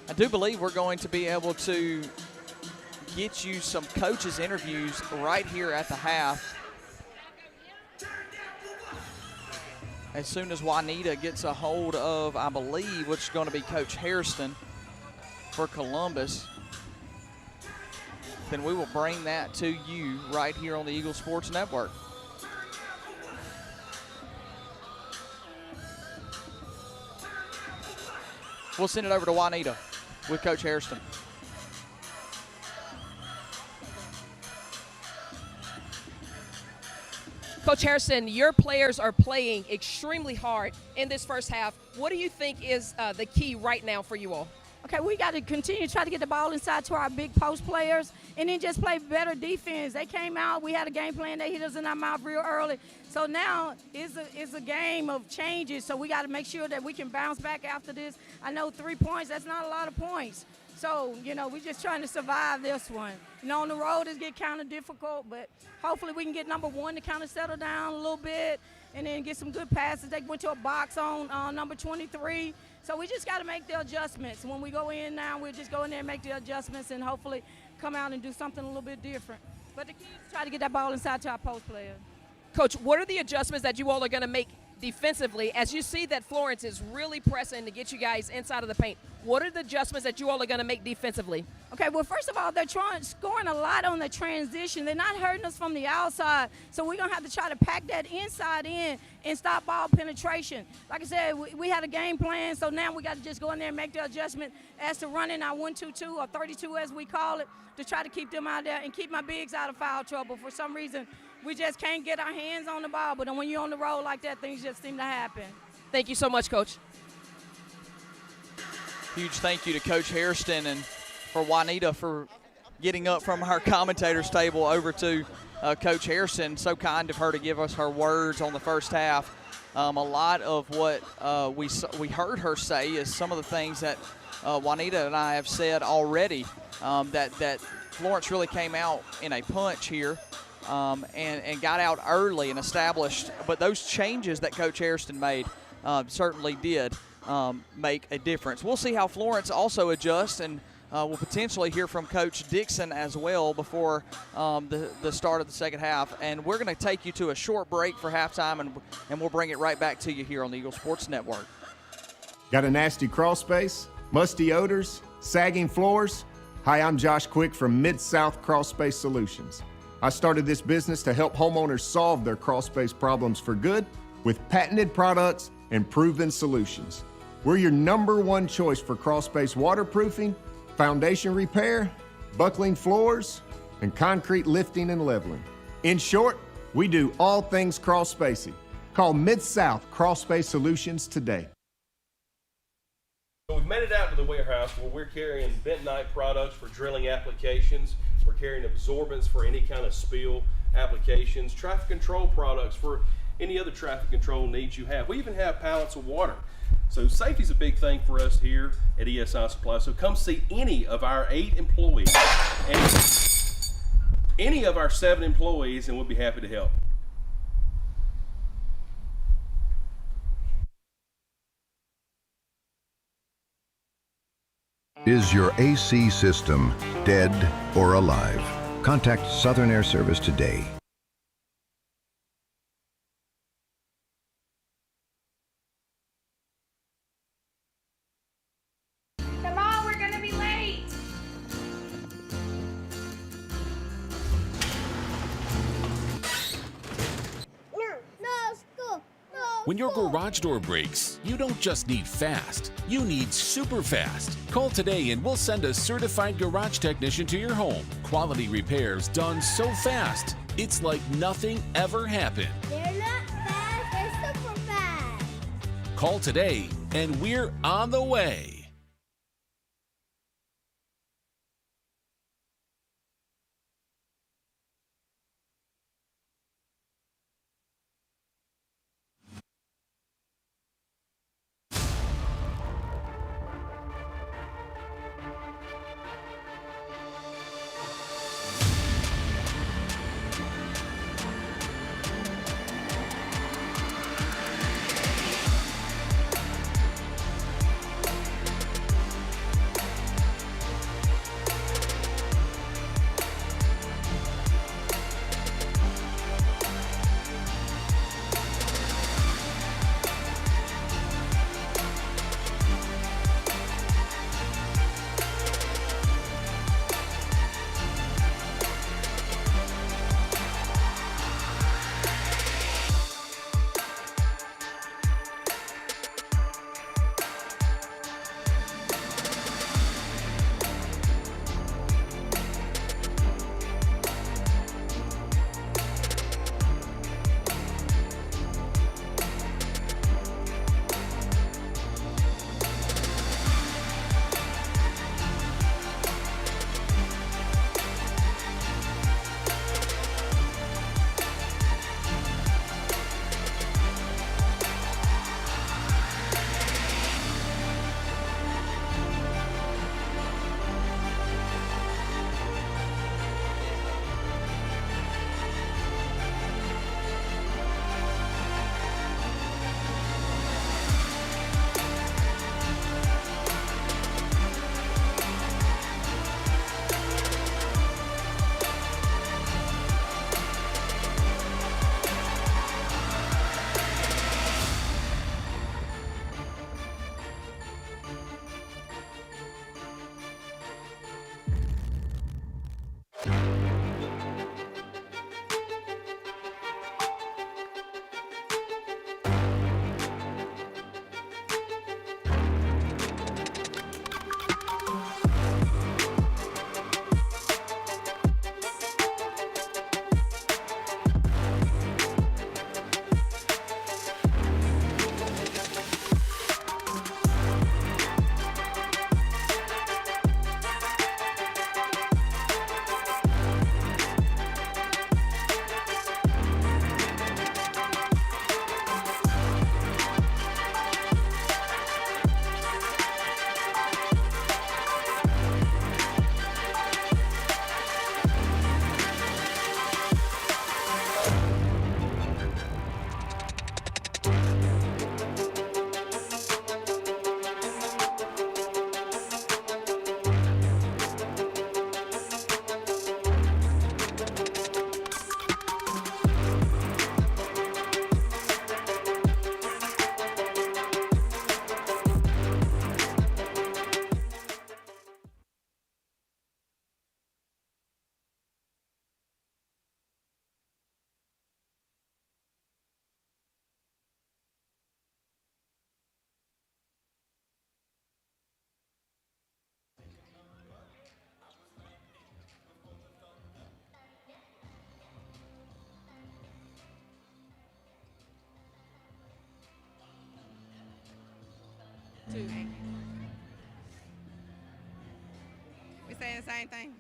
I do believe we're going to be able to get you some coaches' interviews right here at the half. As soon as Juanita gets a hold of, I believe, which is going to be Coach Hairston for Columbus, then we will bring that to you right here on the Eagle Sports Network. We'll send it over to Juanita with Coach Hairston. Coach Harrison, your players are playing extremely hard in this first half. What do you think is the key right now for you all? Okay, we got to continue to try to get the ball inside to our big post players and then just play better defense. They came out, we had a game plan, they hit us in our mouth real early. So now it's a game of changes, so we got to make sure that we can bounce back after this. I know 3 points, that's not a lot of points. So, we're just trying to survive this one. On the road it's get kind of difficult, but hopefully we can get number 1 to kind of settle down a little bit and then get some good passes. They went to a box on number 23. So we just got to make the adjustments. When we go in now, we'll just go in there and make the adjustments and hopefully come out and do something a little bit different. But the key is try to get that ball inside to our post players. Coach, what are the adjustments that you all are going to make defensively as you see that Florence is really pressing to get you guys inside of the paint? What are the adjustments that you all are going to make defensively? Okay, well, first of all, they're scoring a lot on the transition. They're not hurting us from the outside, so we're going to have to try to pack that inside in and stop ball penetration. Like I said, we had a game plan, so now we got to just go in there and make the adjustment as to running our 1-2-2 or 32 as we call it to try to keep them out there and keep my bigs out of foul trouble. For some reason, we just can't get our hands on the ball. But when you're on the road like that, things just seem to happen. Thank you so much, Coach. Huge thank you to Coach Hairston and for Juanita for getting up from our commentators table over to Coach Hairston. So kind of her to give us her words on the first half. A lot of what we heard her say is some of the things that Juanita and I have said already, that Florence really came out in a punch here and got out early and established. But those changes that Coach Hairston made certainly did make a difference. We'll see how Florence also adjusts, and we'll potentially hear from Coach Dixon as well before the start of the second half. And we're going to take you to a short break for halftime, and we'll bring it right back to you here on the Eagle Sports Network. Got a nasty crawl space, musty odors, sagging floors? Hi, I'm Josh Quick from Mid-South Crawl Space Solutions. I started this business to help homeowners solve their crawl space problems for good with patented products and proven solutions. We're your #1 choice for crawl space waterproofing, foundation repair, buckling floors, and concrete lifting and leveling. In short, we do all things crawl spacey. Call Mid-South Crawl Space Solutions today. So we've made it out to the warehouse where we're carrying bentonite products for drilling applications. We're carrying absorbents for any kind of spill applications, traffic control products for any other traffic control needs you have. We even have pallets of water. So safety is a big thing for us here at ESI Supply. So come see any of our 8 employees and any of our 7 employees, and we'll be happy to help. Is your AC system dead or alive? Contact Southern Air Service today. Come on, we're gonna be late. No school. No. When your garage door breaks, you don't just need fast, you need super fast. Call today and we'll send a certified garage technician to your home. Quality repairs done so fast, it's like nothing ever happened. They're not fast. They're super fast. Call today and we're on the way. too. We saying the same thing.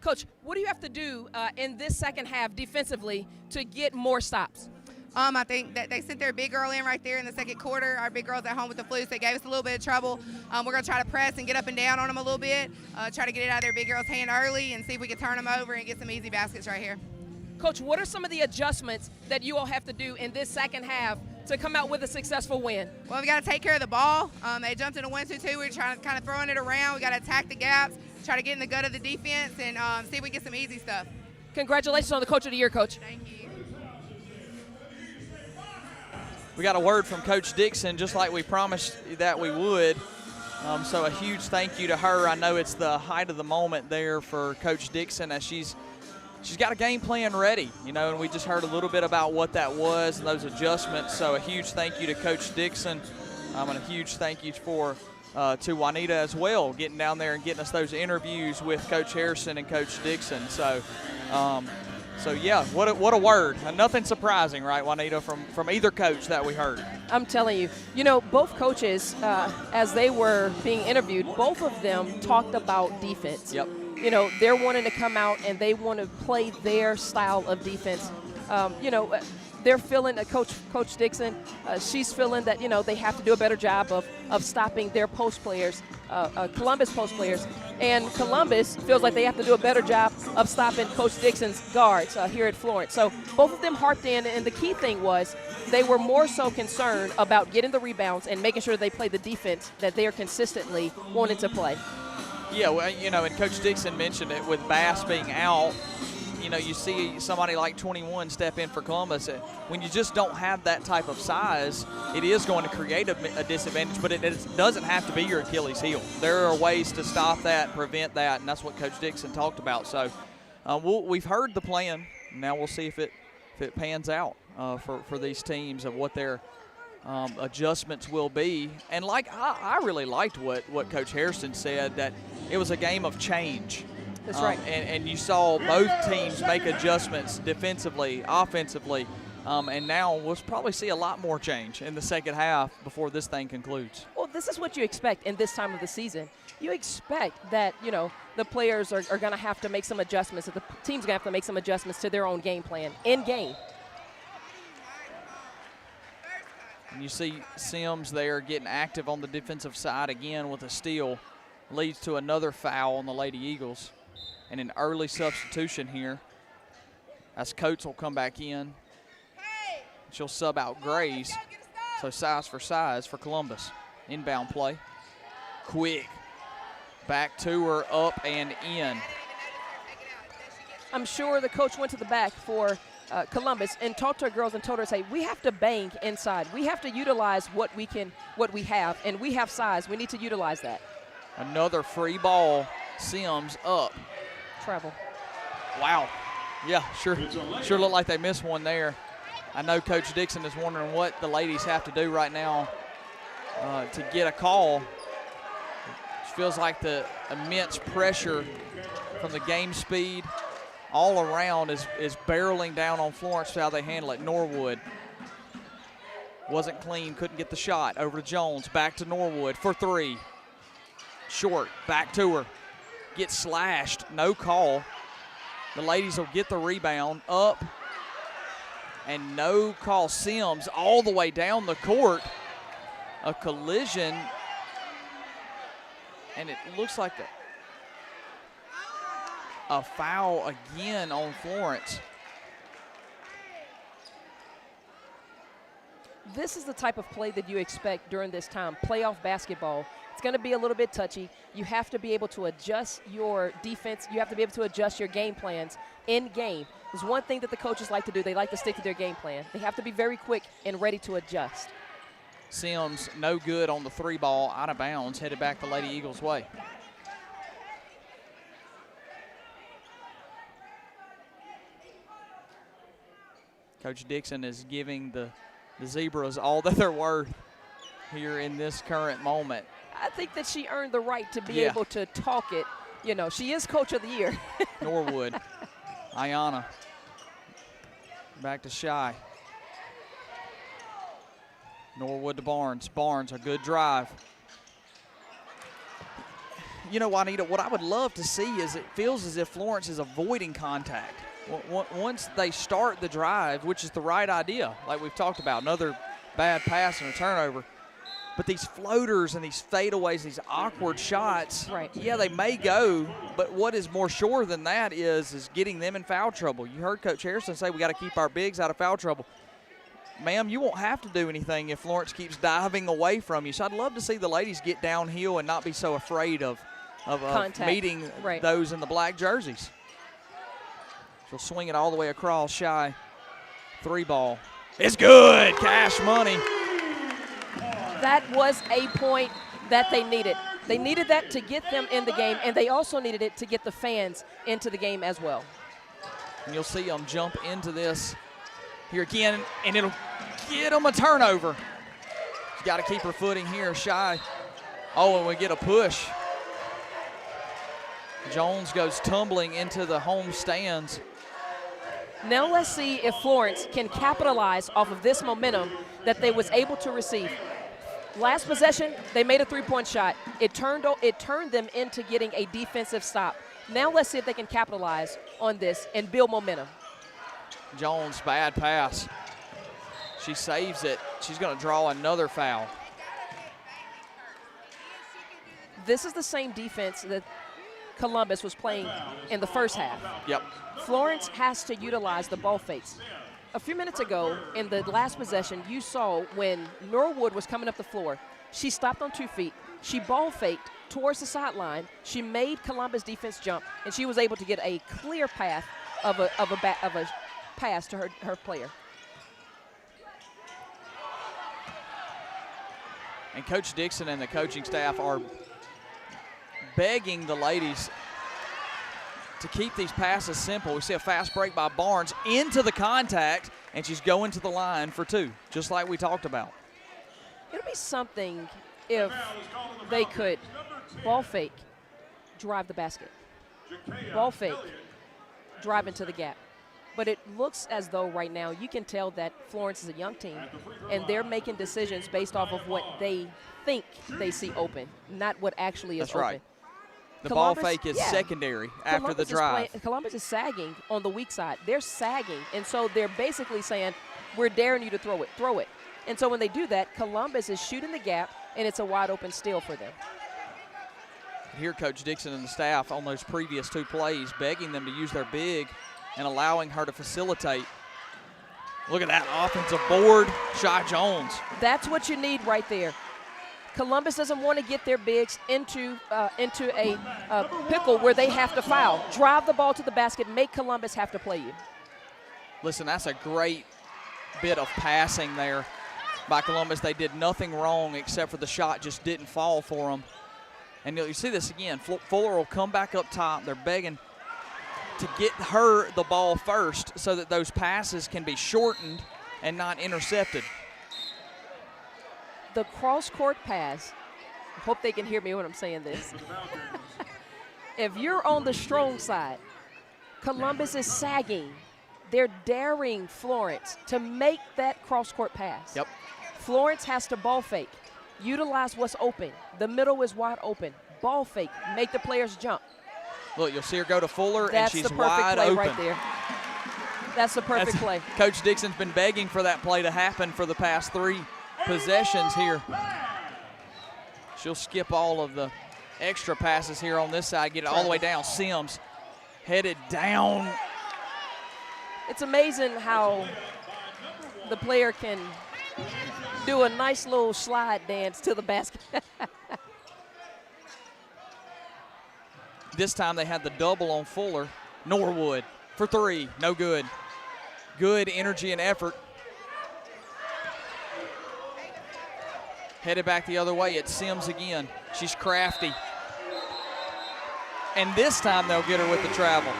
Coach, what do you have to do in this second half defensively to get more stops? I think that they sent their big girl in right there in the second quarter. Our big girl's at home with the flu, so they gave us a little bit of trouble. We're going to try to press and get up and down on them a little bit, try to get it out of their big girl's hand early and see if we can turn them over and get some easy baskets right here. Coach, what are some of the adjustments that you all have to do in this second half to come out with a successful win? Well, we got to take care of the ball. They jumped into 1-2-2. We're trying to kind of throwing it around. We got to attack the gaps, try to get in the gut of the defense, and see if we get some easy stuff. Congratulations on the Coach of the Year, Coach. Thank you. We got a word from Coach Dixon, just like we promised that we would. So a huge thank you to her. I know it's the height of the moment there for Coach Dixon as she's got a game plan ready, you know, and we just heard a little bit about what that was and those adjustments. So a huge thank you to Coach Dixon, and a huge thank you to Juanita as well, getting down there and getting us those interviews with Coach Harrison and Coach Dixon. So yeah, what a word. Nothing surprising, right, Juanita, from either coach that we heard. I'm telling you, you know, both coaches, as they were being interviewed, both of them talked about defense. Yep. You know, they're wanting to come out and they want to play their style of defense. You know, they're feeling, Coach Dixon, she's feeling that, you know, they have to do a better job of stopping their post players, Columbus post players. And Columbus feels like they have to do a better job of stopping Coach Dixon's guards here at Florence. So both of them harped in, and the key thing was they were more so concerned about getting the rebounds and making sure they play the defense that they are consistently wanting to play. Yeah, well, you know, and Coach Dixon mentioned it with Bass being out. You know, you see somebody like 21 step in for Columbus. When you just don't have that type of size, it is going to create a disadvantage, but it doesn't have to be your Achilles heel. There are ways to stop that, prevent that, and that's what Coach Dixon talked about. So we've heard the plan. Now we'll see if it pans out for these teams and what their adjustments will be. And like I really liked what Coach Harrison said, that it was a game of change. That's right. And you saw both teams make adjustments defensively, offensively, and now we'll probably see a lot more change in the second half before this thing concludes. Well, this is what you expect in this time of the season. You expect that, you know, the players are going to have to make some adjustments, that the team's going to have to make some adjustments to their own game plan in game. And you see Sims there getting active on the defensive side again with a steal. Leads to another foul on the Lady Eagles. And an early substitution here as Coates will come back in. She'll sub out Grays. So size for Columbus. Inbound play. Quick. Back to her, up and in. I'm sure the coach went to the back for Columbus and talked to our girls and told her, say, we have to bang inside. We have to utilize what we have, and we have size. We need to utilize that. Another free ball. Sims up. Travel. Wow. Yeah, sure looked like they missed one there. I know Coach Dixon is wondering what the ladies have to do right now to get a call. It feels like the immense pressure from the game speed all around is barreling down on Florence to how they handle it. Norwood wasn't clean, couldn't get the shot. Over to Jones, back to Norwood for three. Short, back to her. Gets slashed, no call. The ladies will get the rebound, up, and no call. Sims all the way down the court. A collision, and it looks like a foul again on Florence. This is the type of play that you expect during this time, playoff basketball. It's going to be a little bit touchy. You have to be able to adjust your defense. You have to be able to adjust your game plans in game. There's one thing that the coaches like to do. They like to stick to their game plan. They have to be very quick and ready to adjust. Sims no good on the three ball, out of bounds, headed back the Lady Eagles' way. Coach Dixon is giving the Zebras all that they're worth here in this current moment. I think that she earned the right to be able to talk it. You know, she is Coach of the Year. Norwood, Ayana, back to Shy. Norwood to Barnes. Barnes, a good drive. you know, Juanita, what I would love to see is it feels as if Florence is avoiding contact. Once they start the drive, which is the right idea, like we've talked about, another bad pass and a turnover. But these floaters and these fadeaways, these awkward shots, right? Yeah, they may go, but what is more sure than that is getting them in foul trouble. You heard Coach Harrison say we got to keep our bigs out of foul trouble. Ma'am, you won't have to do anything if Florence keeps diving away from you. So I'd love to see the ladies get downhill and not be so afraid of meeting those in the black jerseys. She'll swing it all the way across. Shy. 3-ball. It's good. Cash money. That was a point that they needed. They needed that to get them in the game, and they also needed it to get the fans into the game as well. And you'll see them jump into this here again, and it'll get them a turnover. She's got to keep her footing here. Shy. Oh, and we get a push. Jones goes tumbling into the home stands. Now let's see if Florence can capitalize off of this momentum that they was able to receive. Last possession, they made a 3-point shot. It turned them into getting a defensive stop. Now let's see if they can capitalize on this and build momentum. Jones, bad pass. She saves it. She's going to draw another foul. This is the same defense that Columbus was playing in the first half. Yep. Florence has to utilize the ball fakes. A few minutes ago, in the last possession, you saw when Norwood was coming up the floor, she stopped on 2 feet. She ball faked towards the sideline. She made Columbus defense jump, and she was able to get a clear path of a pass to her player. And Coach Dixon and the coaching staff are begging the ladies to keep these passes simple. We see a fast break by Barnes into the contact, and she's going to the line for 2, just like we talked about. It'll be something if they could ball fake, drive the basket. Ball fake, drive into the gap. But it looks as though right now you can tell that Florence is a young team, and they're making decisions based off of what they think they see open, not what actually is open. That's right. The Columbus, ball fake is secondary after the drive. Columbus is sagging on the weak side. They're sagging, and so they're basically saying, we're daring you to throw it. And so when they do that, Columbus is shooting the gap, and it's a wide open steal for them. Here Coach Dixon and the staff on those previous 2 plays begging them to use their big and allowing her to facilitate. Look at that offensive board. Shy Jones. That's what you need right there. Columbus doesn't want to get their bigs into a pickle where they have to foul. Drive the ball to the basket, make Columbus have to play you. Listen, that's a great bit of passing there by Columbus. They did nothing wrong except for the shot just didn't fall for them. And you see this again. Fuller will come back up top. They're begging to get her the ball first so that those passes can be shortened and not intercepted. The cross-court pass, I hope they can hear me when I'm saying this. If you're on the strong side, Columbus is sagging. They're daring Florence to make that cross-court pass. Yep. Florence has to ball fake, utilize what's open. The middle is wide open. Ball fake, make the players jump. Look, you'll see her go to Fuller, and she's the perfect wide play open. Right there. That's the perfect play. Coach Dixon's been begging for that play to happen for the past 3 possessions here. She'll skip all of the extra passes here on this side, get it all the way down. Sims headed down. It's amazing how the player can do a nice little slide dance to the basket. This time they had the double on Fuller. Norwood for 3, no good. Good energy and effort. Headed back the other way, it's Sims again. She's crafty. And this time they'll get her with the travel.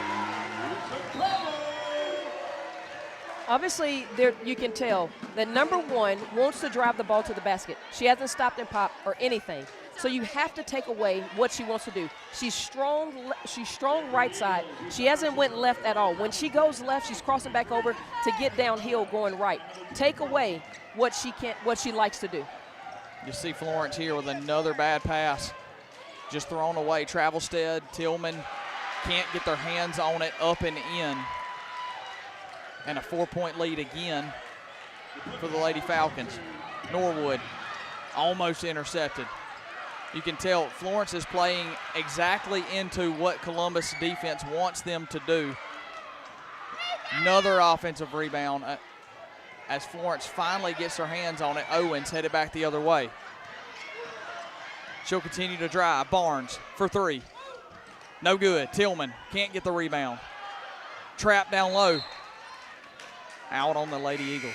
Obviously, you can tell that number 1 wants to drive the ball to the basket. She hasn't stopped and popped or anything. So you have to take away what she wants to do. She's strong right side. She hasn't went left at all. When she goes left, she's crossing back over to get downhill going right. Take away what she likes to do. You see Florence here with another bad pass. Just thrown away. Travelstead, Tillman can't get their hands on it, up and in. And a 4-point lead again for the Lady Falcons. Norwood almost intercepted. You can tell Florence is playing exactly into what Columbus defense wants them to do. Another offensive rebound as Florence finally gets her hands on it. Owens headed back the other way. She'll continue to drive. Barnes for three. No good. Tillman can't get the rebound. Trap down low. Out on the Lady Eagles.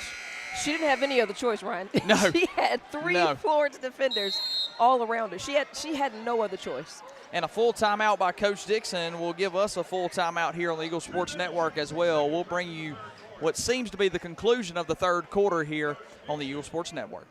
She didn't have any other choice, Ryan. No. She had three Florence defenders all around her. She had no other choice. And a full timeout by Coach Dixon will give us a full timeout here on the Eagle Sports Network as well. We'll bring you what seems to be the conclusion of the third quarter here on the Eagle Sports Network.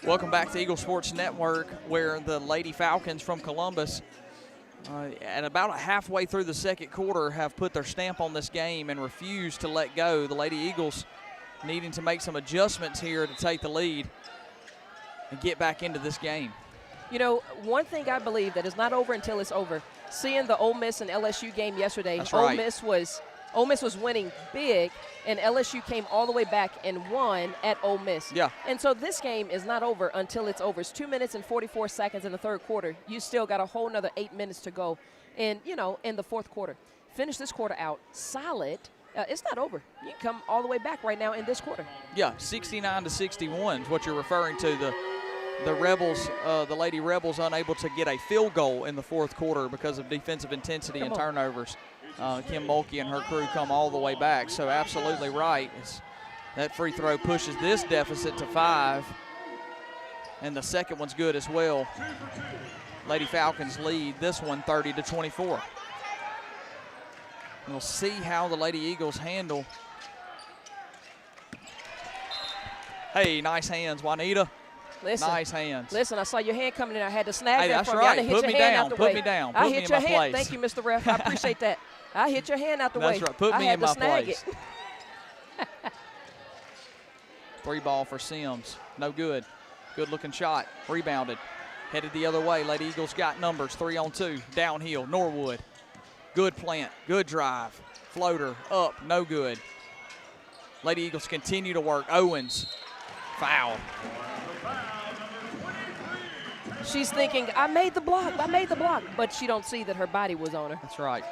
Welcome back to Eagle Sports Network, where the Lady Falcons from Columbus, at about halfway through the second quarter, have put their stamp on this game and refused to let go. The Lady Eagles needing to make some adjustments here to take the lead and get back into this game. You know, one thing I believe that is not over until it's over. Seeing the Ole Miss and LSU game yesterday, That's right. Ole Miss was winning big, and LSU came all the way back and won at Ole Miss. Yeah. And so this game is not over until it's over. It's 2 minutes and 44 seconds in the third quarter. You still got a whole nother 8 minutes to go in the fourth quarter. Finish this quarter out solid. It's not over. You can come all the way back right now in this quarter. Yeah, 69-61 is what you're referring to. The Rebels, the Lady Rebels, unable to get a field goal in the fourth quarter because of defensive intensity and turnovers. Kim Mulkey and her crew come all the way back. So absolutely right. That free throw pushes this deficit to 5. And the second one's good as well. Lady Falcons lead this one 30-24. We'll see how the Lady Eagles handle. Hey, nice hands, Juanita. Listen, nice hands. Listen, I saw your hand coming in. I had to snag that that's from right. you. I hit Put your me hand down. out the Put way. me down. I Put me hit in your my hand. place. Thank you, Mr. Ref. I appreciate that. I hit your hand out the way. That's right. Put I me had in to my snag place. it. 3 ball for Sims. No good. Good looking shot. Rebounded. Headed the other way. Lady Eagles got numbers. 3-on-2. Downhill. Norwood. Good plant. Good drive. Floater. Up. No good. Lady Eagles continue to work. Owens. Foul. She's thinking, I made the block. But she don't see that her body was on her. That's right.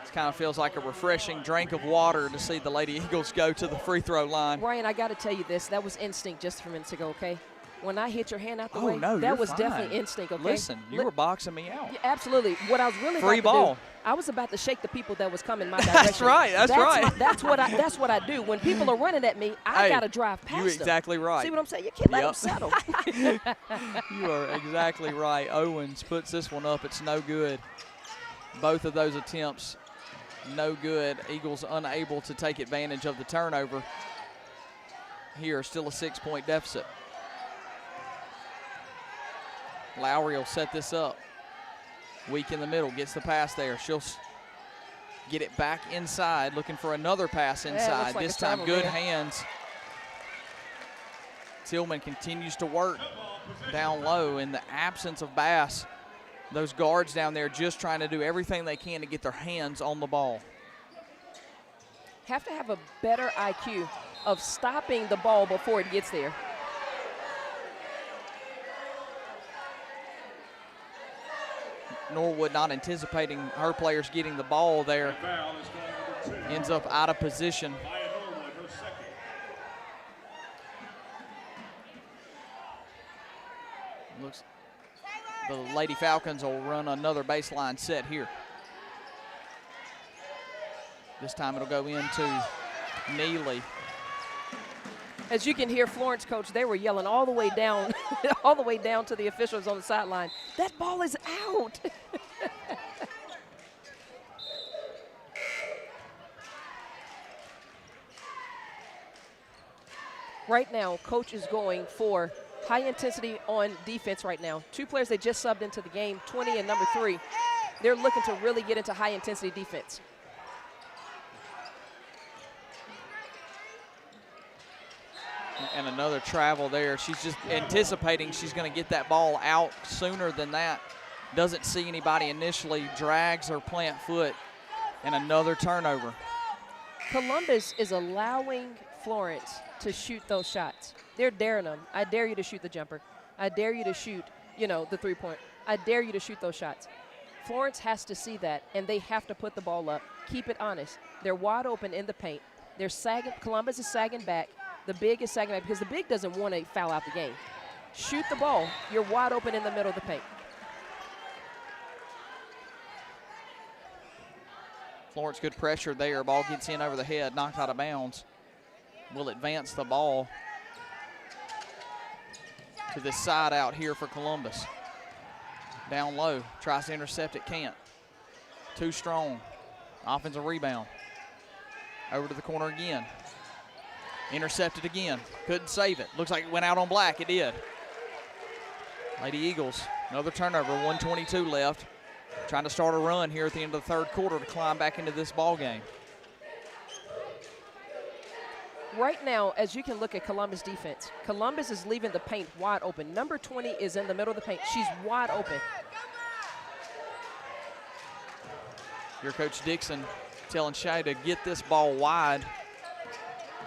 It kind of feels like a refreshing drink of water to see the Lady Eagles go to the free throw line. Ryan, I got to tell you this. That was instinct just a few minutes ago, okay? When I hit your hand out the way, no, that was fine. definitely instinct, okay? Listen, you were boxing me out. Yeah, absolutely. What I was really Free about ball. to do, I was about to shake the people that was coming my direction. That's right. That's right. That's what I do. When people are running at me, I got to drive past them. You're exactly right. See what I'm saying? You can't let them settle. You are exactly right. Owens puts this one up. It's no good. Both of those attempts, no good. Eagles unable to take advantage of the turnover. Here, still a 6-point deficit. Lowry will set this up. Weak in the middle, gets the pass there. She'll get it back inside, looking for another pass inside. Like this time, good there. hands. Tillman continues to work down low in the absence of Bass. Those guards down there just trying to do everything they can to get their hands on the ball. Have to have a better IQ of stopping the ball before it gets there. Norwood not anticipating her players getting the ball there. Ends up out of position. Looks the Lady Falcons will run another baseline set here. This time it'll go into Neely. As you can hear, Florence coach, they were yelling all the way down, all the way down to the officials on the sideline. That ball is out. Right now, coach is going for high intensity on defense right now. Two players they just subbed into the game, 20 and number 3. They're looking to really get into high intensity defense. And another travel there. She's just anticipating she's going to get that ball out sooner than that. Doesn't see anybody initially, drags her plant foot, and another turnover. Columbus is allowing Florence to shoot those shots. They're daring them. I dare you to shoot the jumper. I dare you to shoot, the three-point. I dare you to shoot those shots. Florence has to see that, and they have to put the ball up. Keep it honest. They're wide open in the paint. They're sagging. Columbus is sagging back. The big is sagging back because the big doesn't want to foul out the game. Shoot the ball. You're wide open in the middle of the paint. Florence, good pressure there. Ball gets in over the head, knocked out of bounds. Will advance the ball to this side out here for Columbus. Down low, tries to intercept it, can't. Too strong. Offensive rebound. Over to the corner again. Intercepted again. Couldn't save it. Looks like it went out on black. It did. Lady Eagles, another turnover, 1:22 left. Trying to start a run here at the end of the third quarter to climb back into this ball game. Right now, as you can look at Columbus defense, Columbus is leaving the paint wide open. Number 20 is in the middle of the paint. She's wide open. Your Coach Dixon telling Shay to get this ball wide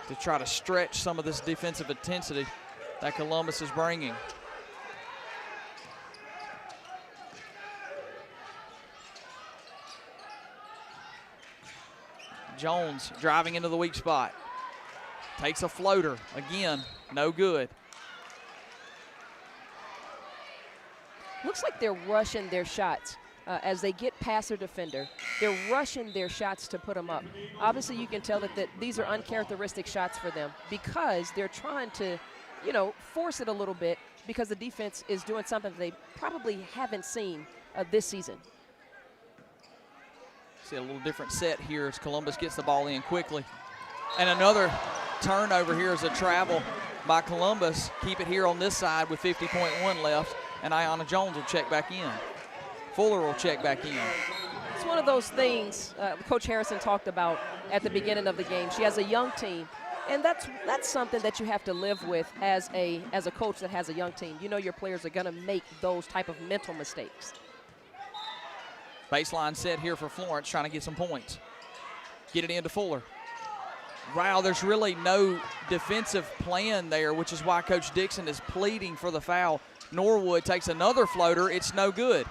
to try to stretch some of this defensive intensity that Columbus is bringing. Jones driving into the weak spot. Takes a floater. Again, no good. Looks like they're rushing their shots as they get past their defender. They're rushing their shots to put them up. Obviously, you can tell that these are uncharacteristic shots for them because they're trying to, force it a little bit because the defense is doing something that they probably haven't seen this season. See a little different set here as Columbus gets the ball in quickly. And another turnover here is a travel by Columbus. Keep it here on this side with 50.1 left, and Ayanna Jones will check back in. Fuller will check back in. It's one of those things Coach Harrison talked about at the beginning of the game. She has a young team, and that's something that you have to live with as a coach that has a young team. You know your players are going to make those type of mental mistakes. Baseline set here for Florence, trying to get some points. Get it into Fuller. Wow, there's really no defensive plan there, which is why Coach Dixon is pleading for the foul. Norwood takes another floater. It's no good.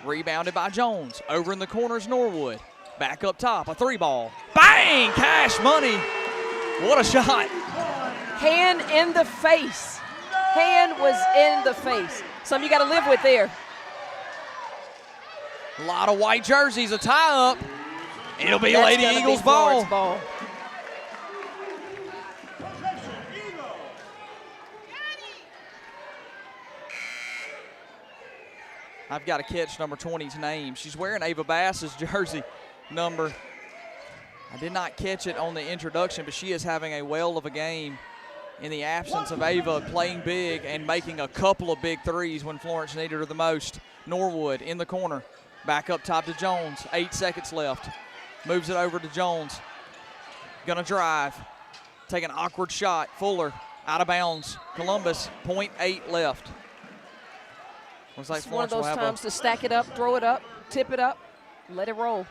Rebounded by Jones. Over in the corners, Norwood. Back up top, a three ball. Bang! Cash money. What a shot. Hand in the face. Hand was in the face. Something you got to live with there. A lot of white jerseys, a tie up. It'll be That's Lady Eagles ball. I've got to catch number 20's name. She's wearing Ava Bass's jersey number. I did not catch it on the introduction, but she is having a whale of a game in the absence of Ava playing big and making a couple of big threes when Florence needed her the most. Norwood in the corner. Back up top to Jones. 8 seconds left. Moves it over to Jones. Gonna drive. Take an awkward shot. Fuller out of bounds. Columbus, 0.8 left. Looks like It's one of Florence will those have times to stack it up, throw it up, tip it up, let it roll.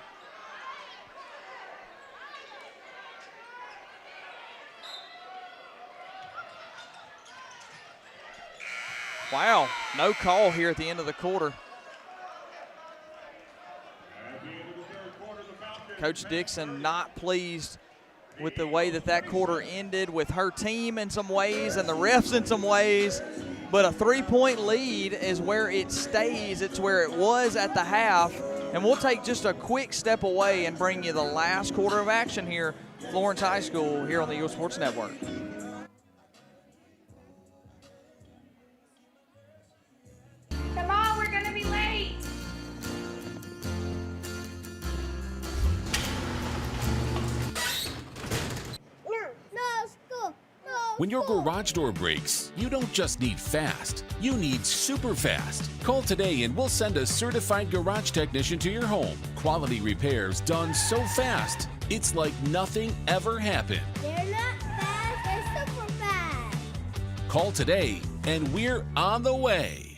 Wow, no call here at the end of the quarter. Coach Dixon not pleased with the way that quarter ended, with her team in some ways and the refs in some ways. But a 3-point lead is where it stays. It's where it was at the half. And we'll take just a quick step away and bring you the last quarter of action here, Florence High School, here on the Eagle Sports Network. Come on, we're gonna be late. No, school. No. When your garage door breaks, you don't just need fast, you need super fast. Call today and we'll send a certified garage technician to your home. Quality repairs done so fast, it's like nothing ever happened. They're not fast, they're super fast. Call today and we're on the way.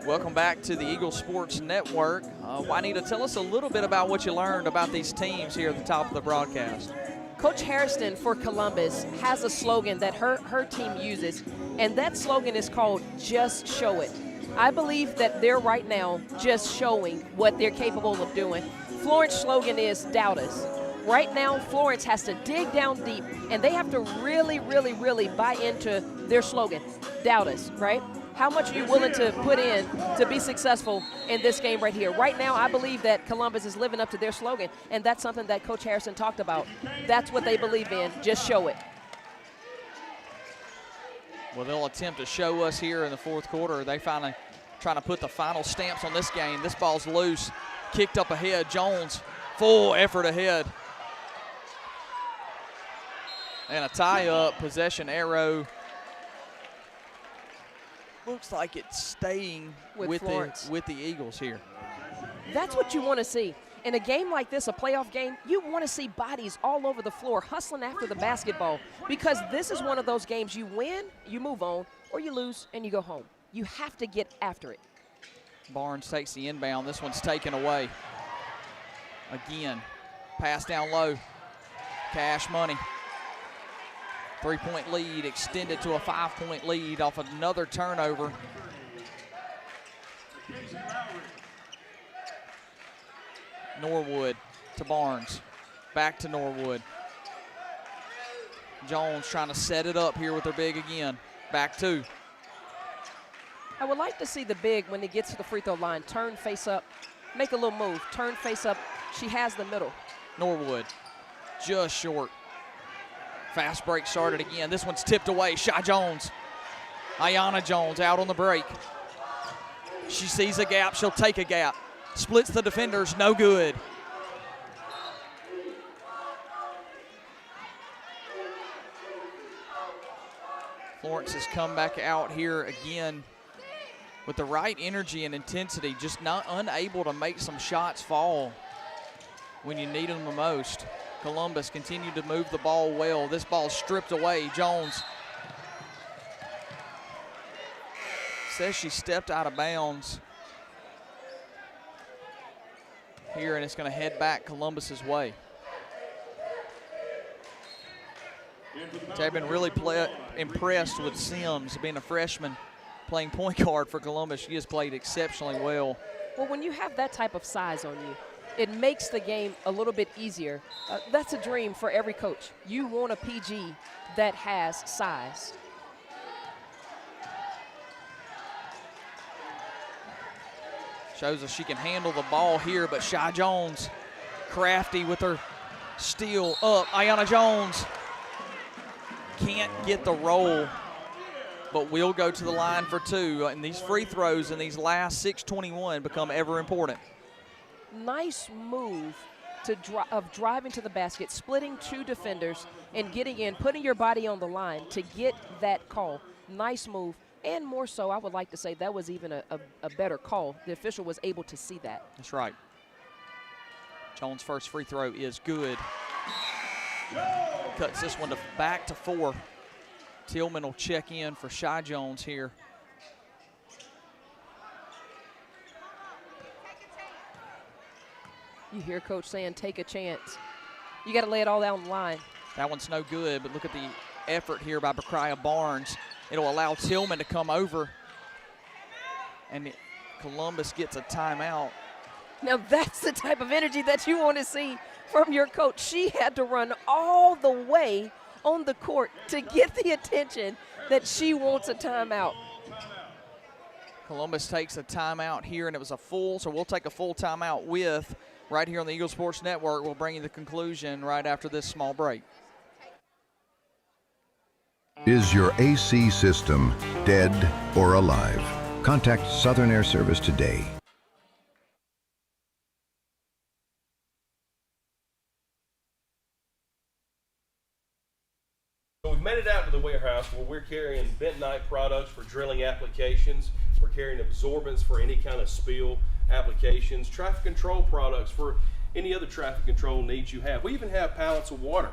Welcome back to the Eagle Sports Network. Juanita, tell us a little bit about what you learned about these teams here at the top of the broadcast. Coach Harrison for Columbus has a slogan that her team uses, and that slogan is called Just Show It. I believe that they're right now just showing what they're capable of doing. Florence slogan is Doubt Us. Right now, Florence has to dig down deep, and they have to really, really, really buy into their slogan, Doubt Us, right? How much are you willing to put in to be successful in this game right here? Right now, I believe that Columbus is living up to their slogan, and that's something that Coach Harrison talked about. That's what they believe in. Just show it. Well, they'll attempt to show us here in the fourth quarter. They finally trying to put the final stamps on this game. This ball's loose. Kicked up ahead. Jones, full effort ahead. And a tie-up, possession arrow. Looks like it's staying with the Eagles here. That's what you want to see. In a game like this, a playoff game, you want to see bodies all over the floor hustling after the basketball, because this is one of those games you win, you move on, or you lose and you go home. You have to get after it. Barnes takes the inbound. This one's taken away. Again, pass down low. Cash Money. 3-point lead extended to a 5-point lead off another turnover. Norwood to Barnes. Back to Norwood. Jones trying to set it up here with her big again. Back two. I would like to see the big, when he gets to the free throw line, turn face up, make a little move, turn face up. She has the middle. Norwood just short. Fast break started again. This one's tipped away. Shy Jones. Ayanna Jones out on the break. She sees a gap. She'll take a gap. Splits the defenders. No good. Florence has come back out here again with the right energy and intensity, just not unable to make some shots fall when you need them the most. Columbus continued to move the ball well. This ball stripped away. Jones says she stepped out of bounds here, and it's going to head back Columbus's way. I've been really impressed with Sims being a freshman playing point guard for Columbus. She has played exceptionally well. Well, when you have that type of size on you, it makes the game a little bit easier. That's a dream for every coach. You want a PG that has size. Shows us she can handle the ball here, but Shy Jones, crafty with her steal up. Ayanna Jones can't get the roll, but will go to the line for two. And these free throws in these last 6:21 become ever important. nice move of driving to the basket, splitting 2 defenders, and getting in, putting your body on the line to get that call. Nice move. And more so, I would like to say that was even a better call. The official was able to see that. That's right. Jones' first free throw is good. Cuts this one back to 4. Tillman will check in for Shy Jones here. You hear Coach saying, take a chance. You got to lay it all down the line. That one's no good, but look at the effort here by Bakria Barnes. It'll allow Tillman to come over, and Columbus gets a timeout. Now that's the type of energy that you want to see from your coach. She had to run all the way on the court to get the attention that she wants a timeout. Columbus takes a timeout here, and it was a full, so we'll take a full timeout with right here on the Eagle Sports Network. We'll bring you the conclusion right after this small break. Is your AC system dead or alive? Contact Southern Air Service today. So we've made it out to the warehouse where we're carrying bentonite products for drilling applications. We're carrying absorbents for any kind of spill applications, traffic control products for any other traffic control needs you have. We even have pallets of water.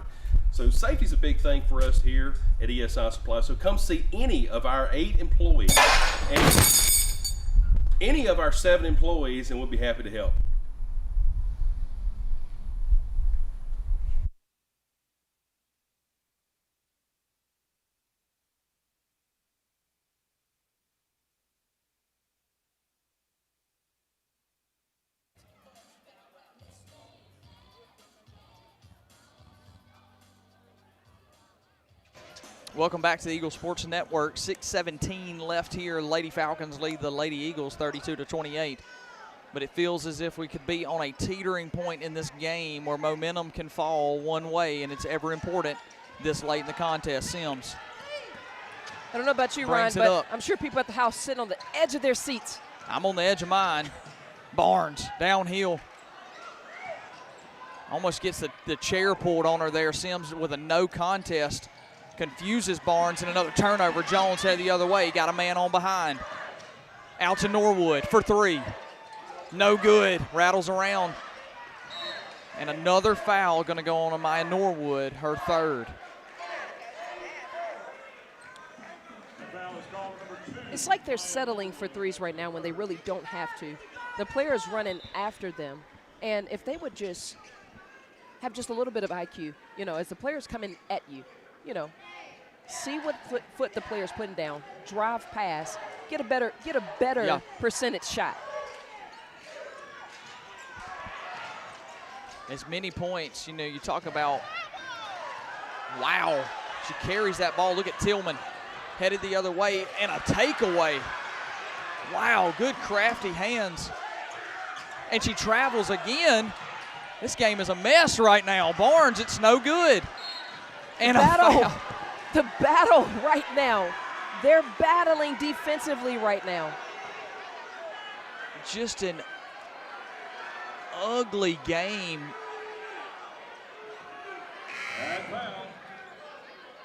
So safety is a big thing for us here at ESI Supply. So come see any of our 8 employees and any of our 7 employees, and we'll be happy to help. Welcome back to the Eagle Sports Network. 6:17 left here. Lady Falcons lead the Lady Eagles 32-28. But it feels as if we could be on a teetering point in this game where momentum can fall one way, and it's ever important this late in the contest. Sims. I don't know about you, Ryan, but I'm sure people at the house sitting on the edge of their seats. I'm on the edge of mine. Barnes downhill. Almost gets the chair pulled on her there. Sims with a no contest. Confuses Barnes, and another turnover. Jones headed the other way. Got a man on behind. Out to Norwood for 3. No good. Rattles around. And another foul going to go on Amaya Norwood, her 3rd. It's like they're settling for threes right now when they really don't have to. The player's running after them, and if they would just have just a little bit of IQ, you know, as the player's coming at you, you know, see what foot the player's putting down, drive pass, get a better percentage shot. As many points, you know, you talk about, wow, she carries that ball. Look at Tillman, headed the other way, and a takeaway. Wow, good crafty hands. And she travels again. This game is a mess right now. Barnes, it's no good. And the battle right now. They're battling defensively right now. Just an ugly game. And foul.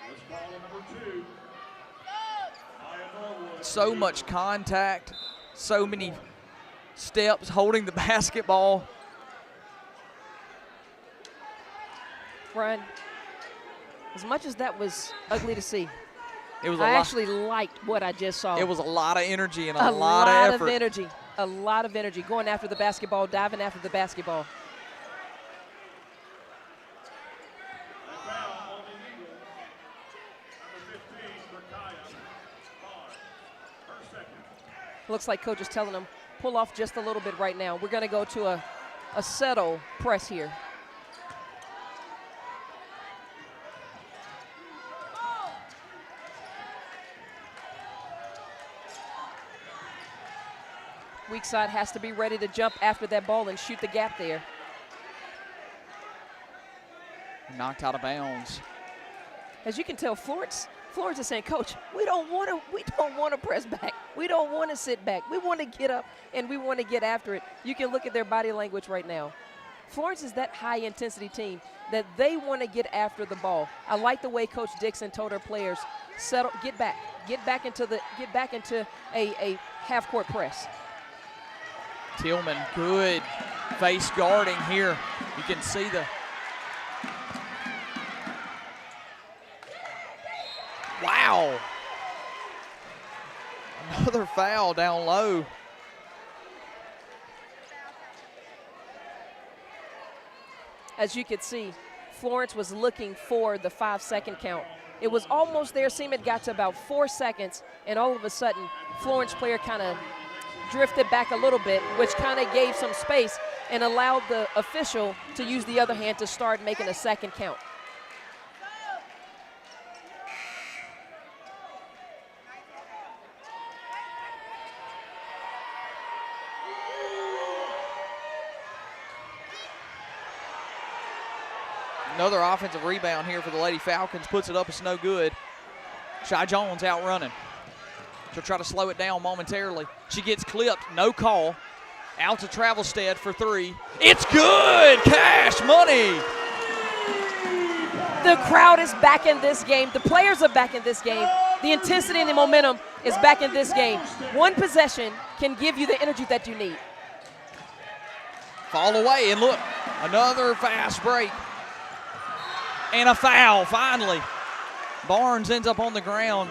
This ball number 2. So much contact, so many steps holding the basketball. Ryan, as much as that was ugly to see, I actually liked what I just saw. It was a lot of energy and a lot of effort. A lot of energy, going after the basketball, diving after the basketball. Looks like coach is telling them, pull off just a little bit right now. We're going to go to a settle press here. Weak side has to be ready to jump after that ball and shoot the gap there. Knocked out of bounds. As you can tell, Florence Florence is saying, Coach, we don't want to press back. We don't want to sit back. We want to get up and we want to get after it. You can look at their body language right now. Florence is that high-intensity team that they want to get after the ball. I like the way Coach Dixon told her players, settle, get back into a half-court press. Tillman, good face guarding here. You can see the wow. Another foul down low. As you could see, Florence was looking for the 5-second count. It was almost there. Seaman got to about 4 seconds, and all of a sudden, Florence player kind of drifted back a little bit, which kind of gave some space and allowed the official to use the other hand to start making a second count. Another offensive rebound here for the Lady Falcons. Puts it up, it's no good. Shy Jones out running. She'll try to slow it down momentarily. She gets clipped, no call. Out to Travelstead for three. It's good, cash money. The crowd is back in this game. The players are back in this game. The intensity and the momentum is back in this game. One possession can give you the energy that you need. Fall away, and look, another fast break. And a foul, finally. Barnes ends up on the ground.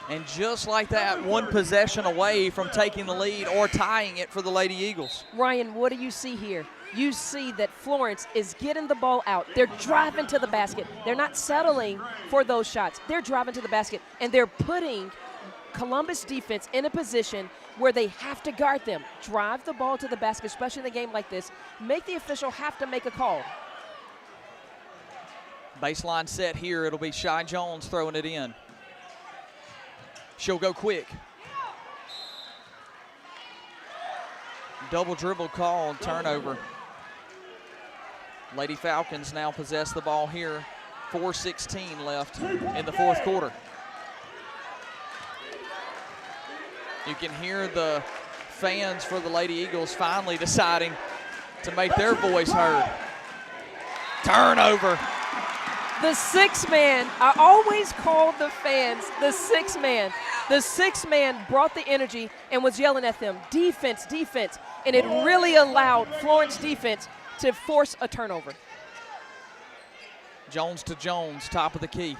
And just like that, one possession away from taking the lead or tying it for the Lady Eagles. Ryan, what do you see here? You see that Florence is getting the ball out. They're driving to the basket. They're not settling for those shots. They're driving to the basket, and they're putting Columbus defense in a position where they have to guard them. Drive the ball to the basket, especially in a game like this. Make the official have to make a call. Baseline set here. It'll be Shy Jones throwing it in. She'll go quick. Double dribble call, turnover. Lady Falcons now possess the ball here. 4:16 left in the fourth quarter. You can hear the fans for the Lady Eagles finally deciding to make their voice heard. Turnover. The sixth man, I always call the fans the sixth man. The sixth man brought the energy and was yelling at them, defense, defense. And it really allowed Florence defense to force a turnover. Jones to Jones, top of the key.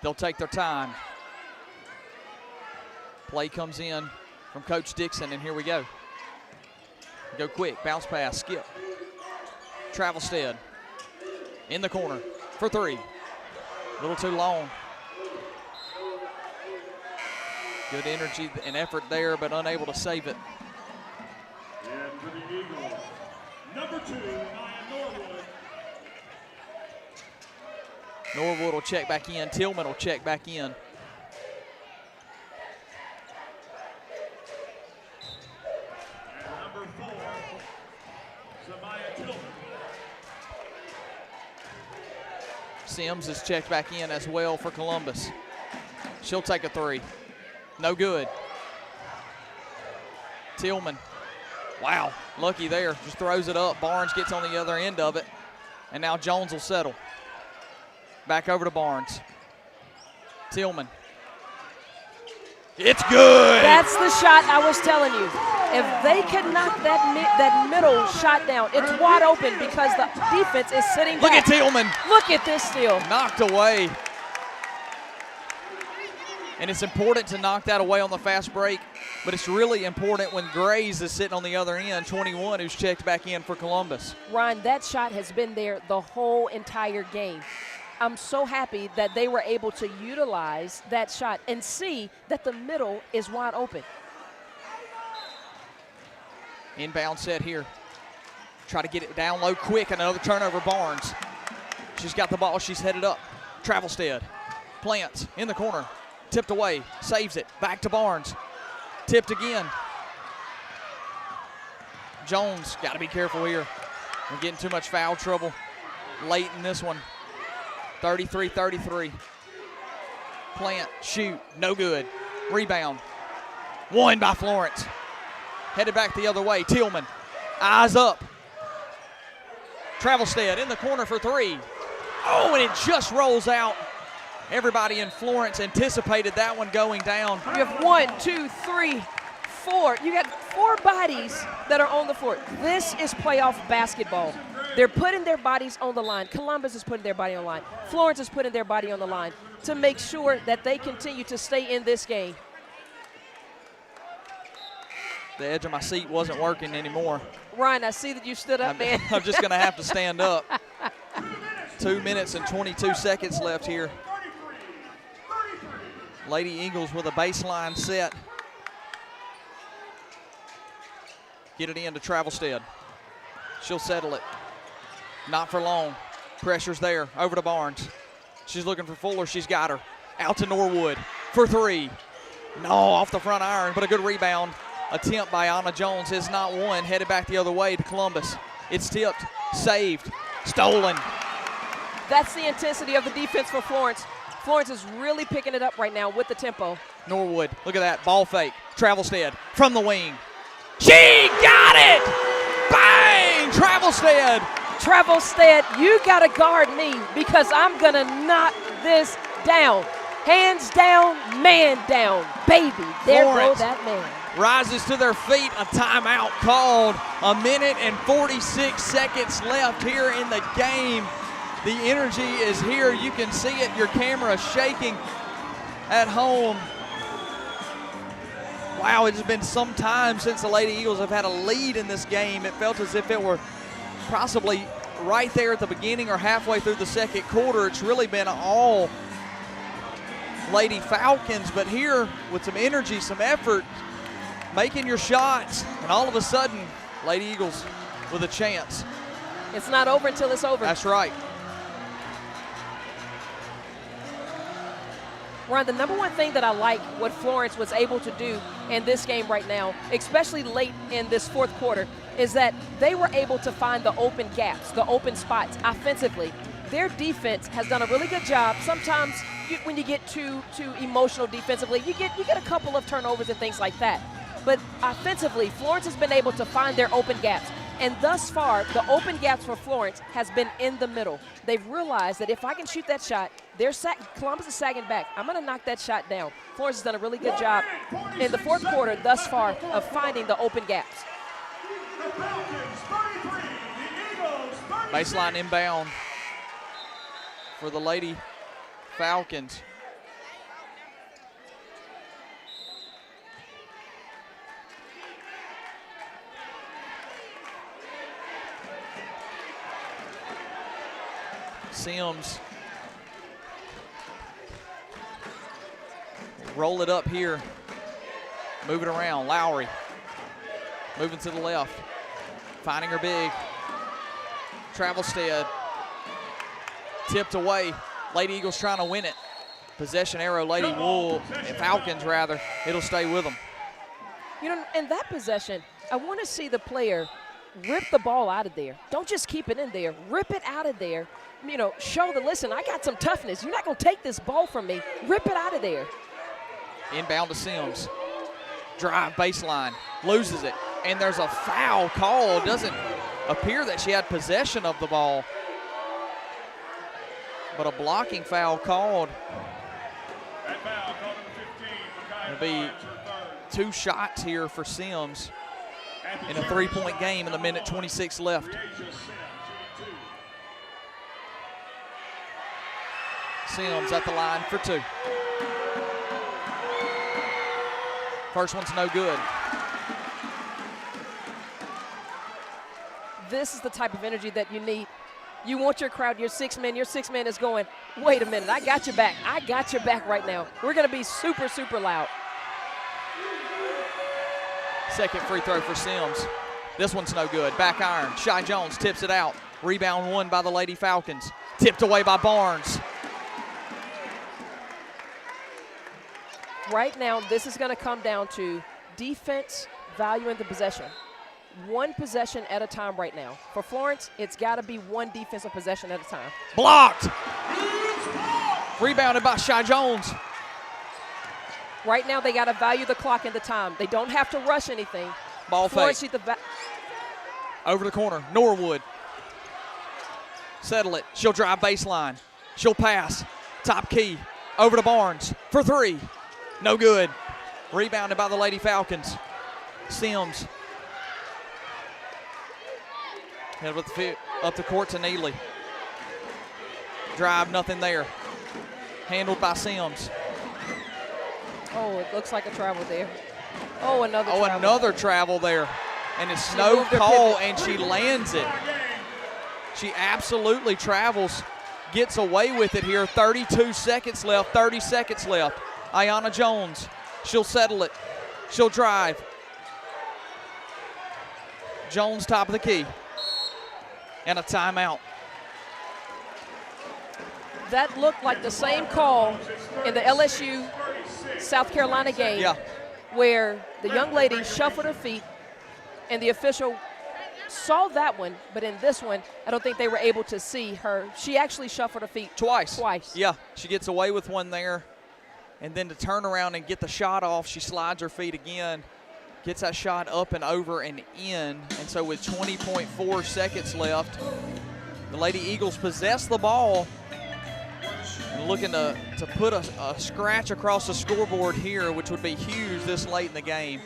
They'll take their time. Play comes in from Coach Dixon, and here we go. Go quick, bounce pass, skip. Travelstead in the corner for three. A little too long. Good energy and effort there, but unable to save it. And for the Eagles, number 2, Norwood. Norwood will check back in. Tillman will check back in. And number 4, Tillman. Sims is checked back in as well for Columbus. She'll take a three. No good. Tillman. Wow, lucky there. Just throws it up. Barnes gets on the other end of it. And now Jones will settle. Back over to Barnes. Tillman. It's good. That's the shot I was telling you. If they could knock that middle shot down, it's wide open because the defense is sitting back. Look at Tillman. Look at this steal. Knocked away. And it's important to knock that away on the fast break, but it's really important when Grays is sitting on the other end, 21, who's checked back in for Columbus. Ryan, that shot has been there the whole entire game. I'm so happy that they were able to utilize that shot and see that the middle is wide open. Inbound set here. Try to get it down low quick, and another turnover, Barnes. She's got the ball, she's headed up. Travelstead plants in the corner. Tipped away, saves it, back to Barnes. Tipped again. Jones, got to be careful here. We're getting too much foul trouble late in this one. 33-33. Plant, shoot, no good. Rebound. Won by Florence. Headed back the other way. Tillman, eyes up. Travelstead in the corner for three. Oh, and it just rolls out. Everybody in Florence anticipated that one going down. You have 1, 2, 3, 4. You got 4 bodies that are on the floor. This is playoff basketball. They're putting their bodies on the line. Columbus is putting their body on the line. Florence is putting their body on the line to make sure that they continue to stay in this game. The edge of my seat wasn't working anymore. Ryan, I see that you stood up, man. I'm just going to have to stand up. 2 minutes and 22 seconds left here. Lady Eagles with a baseline set. Get it in to Travelstead. She'll settle it. Not for long. Pressure's there. Over to Barnes. She's looking for Fuller. She's got her. Out to Norwood for three. No, off the front iron, but a good rebound. Attempt by Anna Jones is not one. Headed back the other way to Columbus. It's tipped, saved, stolen. That's the intensity of the defense for Florence. Florence is really picking it up right now with the tempo. Norwood, look at that, ball fake. Travelstead from the wing. She got it! Bang! Travelstead! Travelstead, you gotta guard me because I'm gonna knock this down. Hands down, man down. Baby, there goes that man. Rises to their feet, a timeout called. A minute and 46 seconds left here in the game. The energy is here. You can see it. Your camera shaking at home. Wow, it's been some time since the Lady Eagles have had a lead in this game. It felt as if it were possibly right there at the beginning or halfway through the second quarter. It's really been all Lady Falcons, but here with some energy, some effort, making your shots, and all of a sudden, Lady Eagles with a chance. It's not over until it's over. That's right. Ron, the number one thing that I like what Florence was able to do in this game right now, especially late in this fourth quarter, is that they were able to find the open gaps, the open spots offensively. Their defense has done a really good job. Sometimes when you get too emotional defensively, you get a couple of turnovers and things like that. But offensively, Florence has been able to find their open gaps. And thus far, the open gaps for Florence has been in the middle. They've realized that if I can shoot that shot, Columbus is sagging back. I'm going to knock that shot down. Florence has done a really good job in the fourth quarter thus far of finding the open gaps. Baseline inbound for the Lady Falcons. Sims roll it up here, move it around. Lowry moving to the left, finding her big. Travelstead tipped away. Lady Eagles trying to win it. Possession arrow, Lady Falcons rather. It'll stay with them. You know, in that possession, I want to see the player rip the ball out of there. Don't just keep it in there. Rip it out of there. You know, show listen, I got some toughness. You're not going to take this ball from me. Rip it out of there. Inbound to Sims. Drive baseline. Loses it. And there's a foul call. Doesn't appear that she had possession of the ball. But a blocking foul called. It'll be 2 shots here for Sims in a 3-point game in a minute 26 left. Sims at the line for 2. First one's no good. This is the type of energy that you need. You want your crowd, your 6 men is going, wait a minute, I got your back. I got your back right now. We're going to be super, super loud. Second free throw for Sims. This one's no good. Back iron. Shy Jones tips it out. Rebound won by the Lady Falcons. Tipped away by Barnes. Right now, this is going to come down to defense valuing the possession. One possession at a time right now. For Florence, it's got to be one defensive possession at a time. Blocked. Rebounded by Shy Jones. Right now, they got to value the clock and the time. They don't have to rush anything. Ball Florence fake. need the Over the corner, Norwood. Settle it. She'll drive baseline. She'll pass. Top key. Over to Barnes for three. No good. Rebounded by the Lady Falcons. Sims. Head up the court to Neely. Drive, nothing there. Handled by Sims. Oh, it looks like a travel there. Oh, another travel. Another travel there. And it's She no moved her call, pivot. and she lands it. She absolutely travels, gets away with it here. 32 seconds left, 30 seconds left. Ayanna Jones, she'll settle it. She'll drive. Jones, top of the key. And a timeout. That looked like the same call in the LSU South Carolina game, Yeah. where the young lady shuffled her feet, and the official saw that one, but in this one, I don't think they were able to see her. She actually shuffled her feet Twice. Twice. Yeah, she gets away with one there. And then to turn around and get the shot off, she slides her feet again, gets that shot up and over and in. And so with 20.4 seconds left, the Lady Eagles possess the ball and looking to put a scratch across the scoreboard here, which would be huge this late in the game.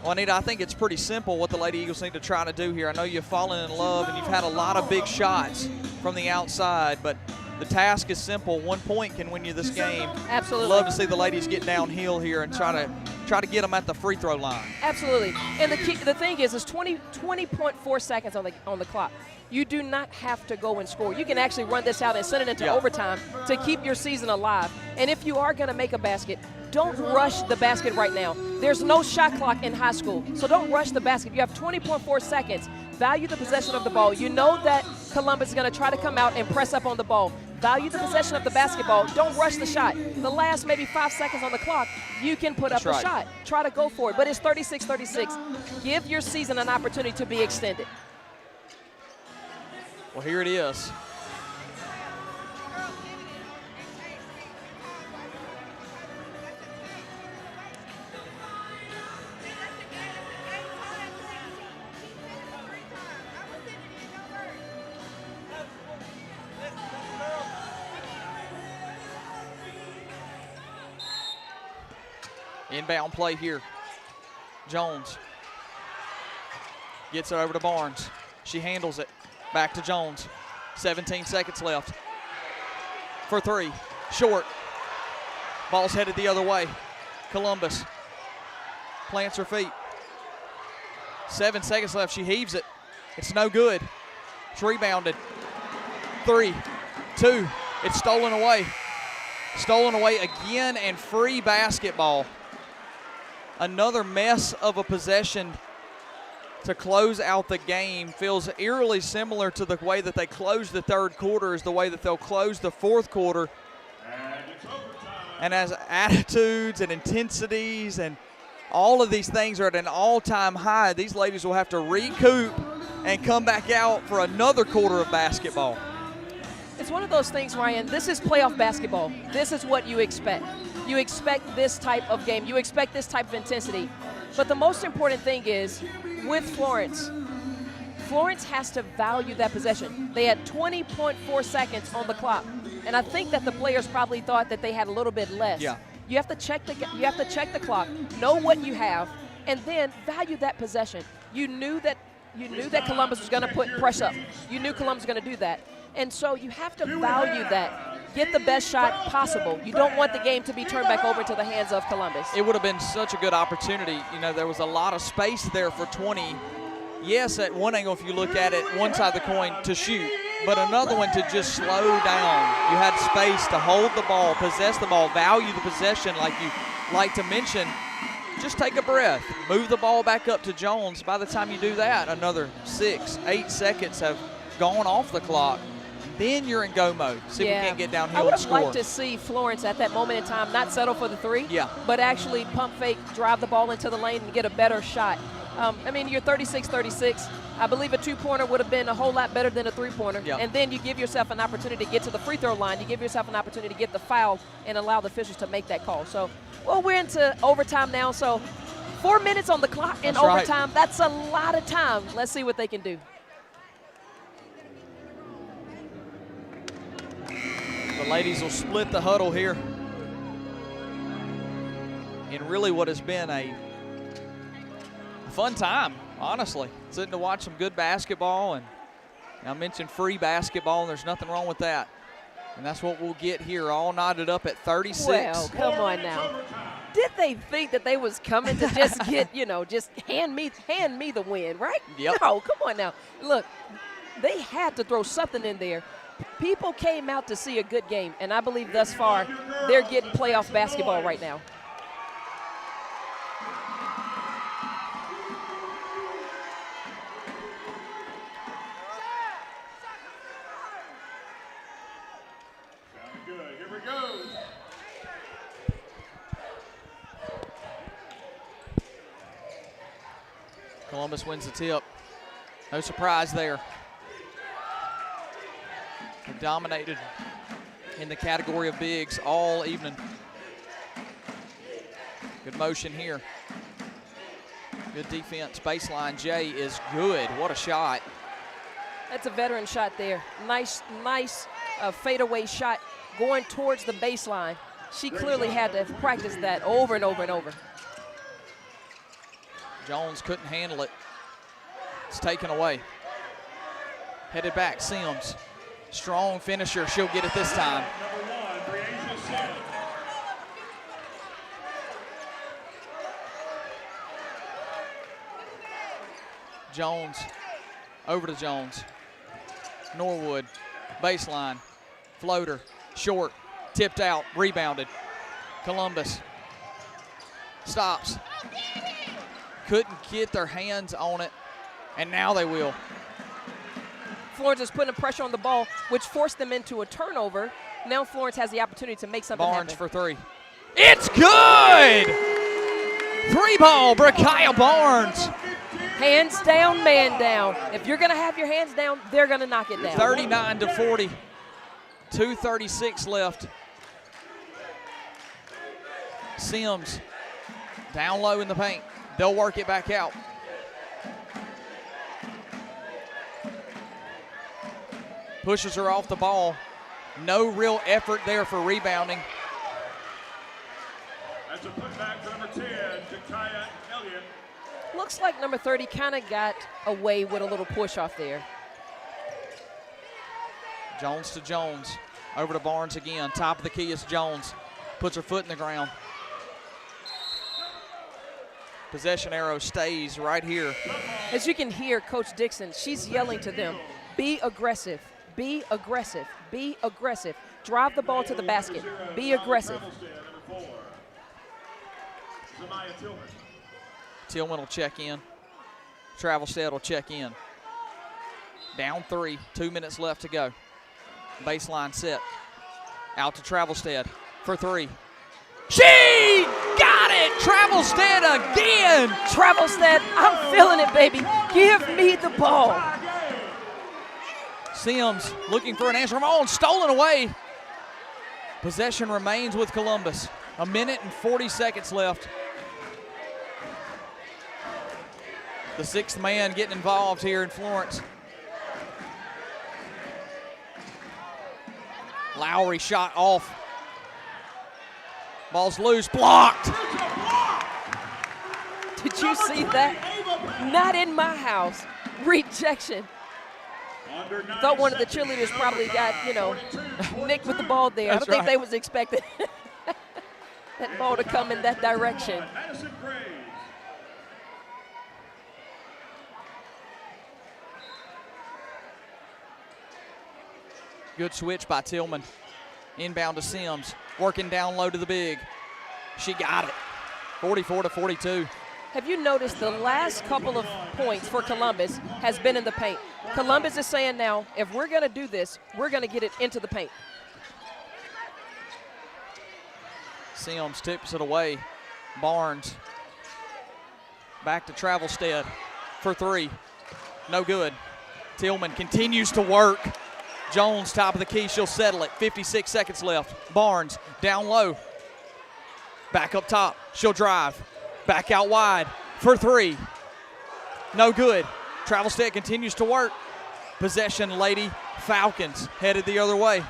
Well, Anita, I think it's pretty simple what the Lady Eagles need to try to do here. I know you've fallen in love and you've had a lot of big shots from the outside, but the task is simple. 1 point can win you this game. Absolutely. Love to see the ladies get downhill here and try to get them at the free throw line. Absolutely. And the thing is 20.4 seconds on the clock. You do not have to go and score. You can actually run this out and send it into overtime to keep your season alive. And if you are going to make a basket, don't rush the basket right now. There's no shot clock in high school, so don't rush the basket. You have 20.4 seconds. Value the possession of the ball. You know that Columbus is going to try to come out and press up on the ball. Value the possession of the basketball. Don't rush the shot. The last maybe 5 seconds on the clock, you can put up a shot. Try to go for it. But it's 36-36. Give your season an opportunity to be extended. Well, here it is. Inbound play here. Jones gets it over to Barnes. She handles it. Back to Jones. 17 seconds left. For three. Short. Ball's headed the other way. Columbus plants her feet. 7 seconds left. She heaves it. It's no good. It's rebounded. 3, 2. It's stolen away. Stolen away again, and free basketball. Another mess of a possession to close out the game. Feels eerily similar to the way that they closed the third quarter is the way that they'll close the fourth quarter. And as attitudes and intensities and all of these things are at an all-time high, these ladies will have to recoup and come back out for another quarter of basketball. It's one of those things, Ryan, this is playoff basketball. This is what you expect. You expect this type of game. You expect this type of intensity. But the most important thing is, with Florence has to value that possession. They had 20.4 seconds on the clock. And I think that the players probably thought that they had a little bit less. Yeah. You have to check the clock, know what you have, and then value that possession. You knew that Columbus was going to put pressure up. You knew Columbus was going to do that. And so you have to value that. Get the best shot possible. You don't want the game to be turned back over into the hands of Columbus. It would have been such a good opportunity. You know, there was a lot of space there for 20. Yes, at one angle, if you look at it, one side of the coin to shoot, but another one to just slow down. You had space to hold the ball, possess the ball, value the possession like you like to mention. Just take a breath. Move the ball back up to Jones. By the time you do that, another 6, 8 seconds have gone off the clock. Then you're in go mode. See if we can't get downhill I would and have score. liked to see Florence at that moment in time not settle for the three, Yeah. but actually pump fake, drive the ball into the lane and get a better shot. I mean, you're 36-36. I believe a two-pointer would have been a whole lot better than a three-pointer. Yep. And then you give yourself an opportunity to get to the free throw line. You give yourself an opportunity to get the foul and allow the officials to make that call. So, well, we're into overtime now. So 4 minutes on the clock in That's right. overtime. That's a lot of time. Let's see what they can do. The ladies will split the huddle here. And really what has been a fun time, honestly. Sitting to watch some good basketball, and I mentioned free basketball, and there's nothing wrong with that. And that's what we'll get here, all knotted up at 36. Well, come on now. Did they think that they was coming to just get, just hand me the win, right? Yep. No, come on now. Look, they had to throw something in there. People came out to see a good game, and I believe thus far they're getting playoff basketball right now. Good. Here we go. Columbus wins the tip. No surprise there. They dominated in the category of bigs all evening. Good motion here. Good defense. Baseline Jay is good. What a shot. That's a veteran shot there. Nice fadeaway shot going towards the baseline. She clearly had to practice that over and over and over. Jones couldn't handle it. It's taken away. Headed back, Sims. Strong finisher. She'll get it this time. Jones. Over to Jones. Norwood. Baseline. Floater. Short. Tipped out. Rebounded. Columbus. Stops. Couldn't get their hands on it, and now they will. Florence is putting pressure on the ball, which forced them into a turnover. Now Florence has the opportunity to make something Barnes happen. for three. It's good! Three ball, Brakaya Barnes. Hands down, man down. If you're going to have your hands down, they're going to knock it down. 39-40. 2:36 left. Sims down low in the paint. They'll work it back out. Pushes her off the ball. No real effort there for rebounding. That's a putback to number 10, Jakaya Elliott. Looks like number 30 kind of got away with a little push off there. Jones to Jones. Over to Barnes again. Top of the key is Jones. Puts her foot in the ground. Possession arrow stays right here. As you can hear, Coach Dixon, she's yelling to them, be aggressive, be aggressive, be aggressive. Drive the ball to the basket, be aggressive. Tillman will check in. Travelstead will check in. Down 3, 2 minutes left to go. Baseline set. Out to Travelstead for 3. She got it! Travelstead again! Travelstead, I'm feeling it, baby. Give me the ball. Sims looking for an answer from on, stolen away. Possession remains with Columbus. 1 minute and 40 seconds left. The sixth man getting involved here in Florence. Lowry shot off. Ball's loose, blocked. Did you see that? Not in my house. Rejection. Thought one of the cheerleaders probably got, nicked with the ball there. I don't think they was expecting that ball to come in that direction. Good switch by Tillman. Inbound to Sims. Working down low to the big. She got it. 44-42. Have you noticed the last couple of points for Columbus has been in the paint? Columbus is saying now, if we're going to do this, we're going to get it into the paint. Sims tips it away. Barnes. Back to Travelstead for three. No good. Tillman continues to work. Jones, top of the key, she'll settle it. 56 seconds left. Barnes, down low. Back up top, she'll drive. Back out wide for three. No good. Travelstead continues to work. Possession, Lady Falcons, headed the other way.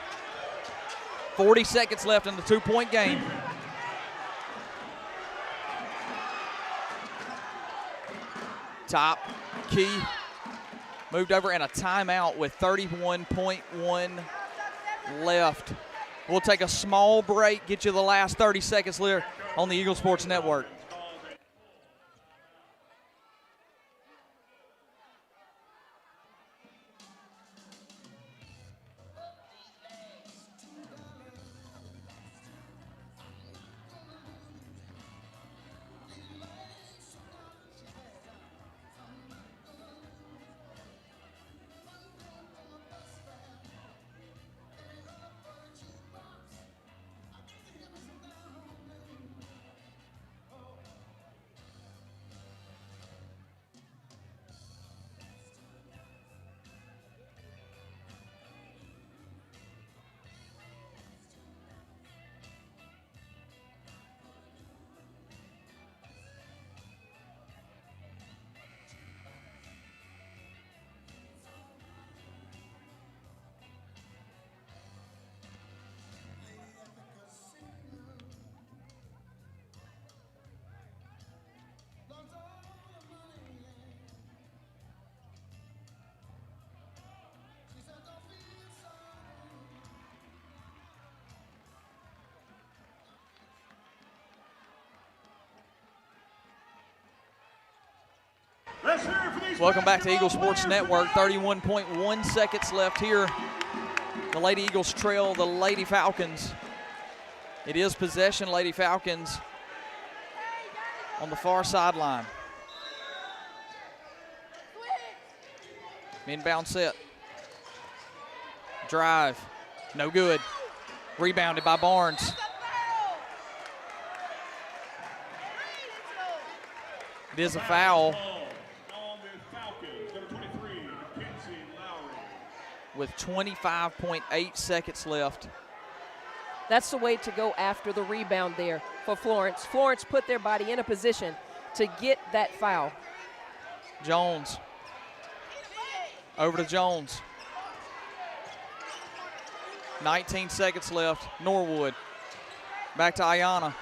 40 seconds left in the 2-point game. Top key moved over, and a timeout with 31.1 left. We'll take a small break, get you the last 30 seconds here on the Eagle Sports Network. Welcome back to Eagle Sports Network. 31.1 seconds left here. The Lady Eagles trail the Lady Falcons. It is possession, Lady Falcons on the far sideline. Inbound set. Drive. No good. Rebounded by Barnes. It is a foul. With 25.8 seconds left. That's the way to go after the rebound there for Florence. Florence put their body in a position to get that foul. Jones. Over to Jones. 19 seconds left. Norwood. Back to Ayana.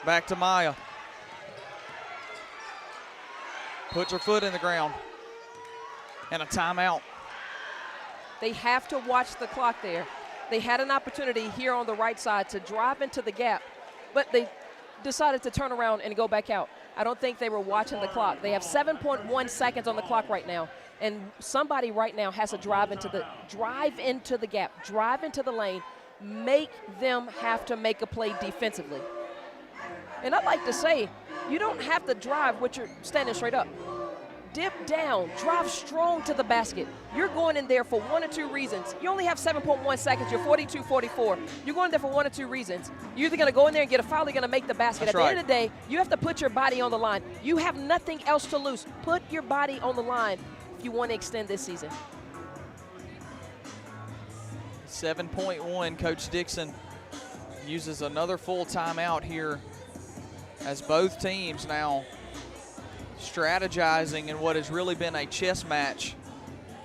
Back to Maya. Puts her foot in the ground. And a timeout. They have to watch the clock there. They had an opportunity here on the right side to drive into the gap, but they decided to turn around and go back out. I don't think they were watching the clock. They have 7.1 seconds on the clock right now, and somebody right now has to drive into the gap, drive into the lane, make them have to make a play defensively. And I'd like to say, you don't have to drive when you're standing straight up. Dip down, drive strong to the basket. You're going in there for one or two reasons. You only have 7.1 seconds, you're 42-44. You're going there for one or two reasons. You're either gonna go in there and get a foul, or you're gonna make the basket. At the end of the day, you have to put your body on the line. You have nothing else to lose. Put your body on the line if you want to extend this season. 7.1, Coach Dixon uses another full timeout here as both teams now strategizing in what has really been a chess match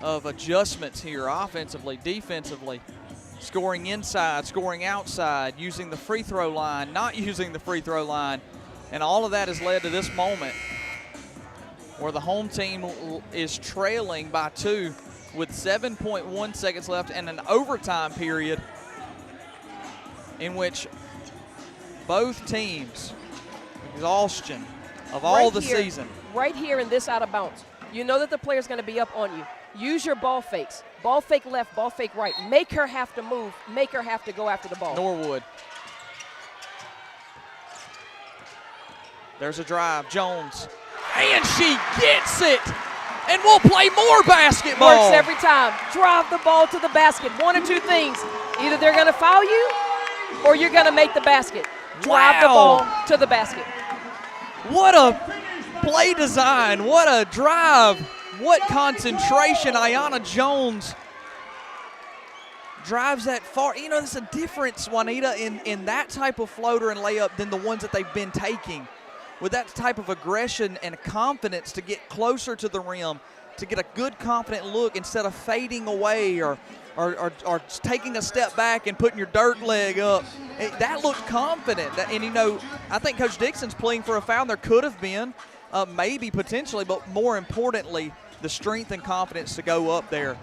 of adjustments here, offensively, defensively, scoring inside, scoring outside, using the free throw line, not using the free throw line, and all of that has led to this moment where the home team is trailing by 2 with 7.1 seconds left and an overtime period in which both teams, exhaustion of all the season. Right here in this out of bounds. You know that the player's going to be up on you. Use your ball fakes. Ball fake left, ball fake right. Make her have to move. Make her have to go after the ball. Norwood. There's a drive. Jones. And she gets it. And we'll play more basketball. Works every time. Drive the ball to the basket. One or two things. Either they're going to foul you or you're going to make the basket. Drive the ball to the basket. What a play design. What a drive. What concentration. Ayanna Jones drives that far. You know, there's a difference, Juanita, in that type of floater and layup than the ones that they've been taking. With that type of aggression and confidence to get closer to the rim, to get a good, confident look instead of fading away or taking a step back and putting your dirt leg up. That looked confident. And, you know, I think Coach Dixon's pleading for a foul. There could have been, maybe potentially, but more importantly, the strength and confidence to go up there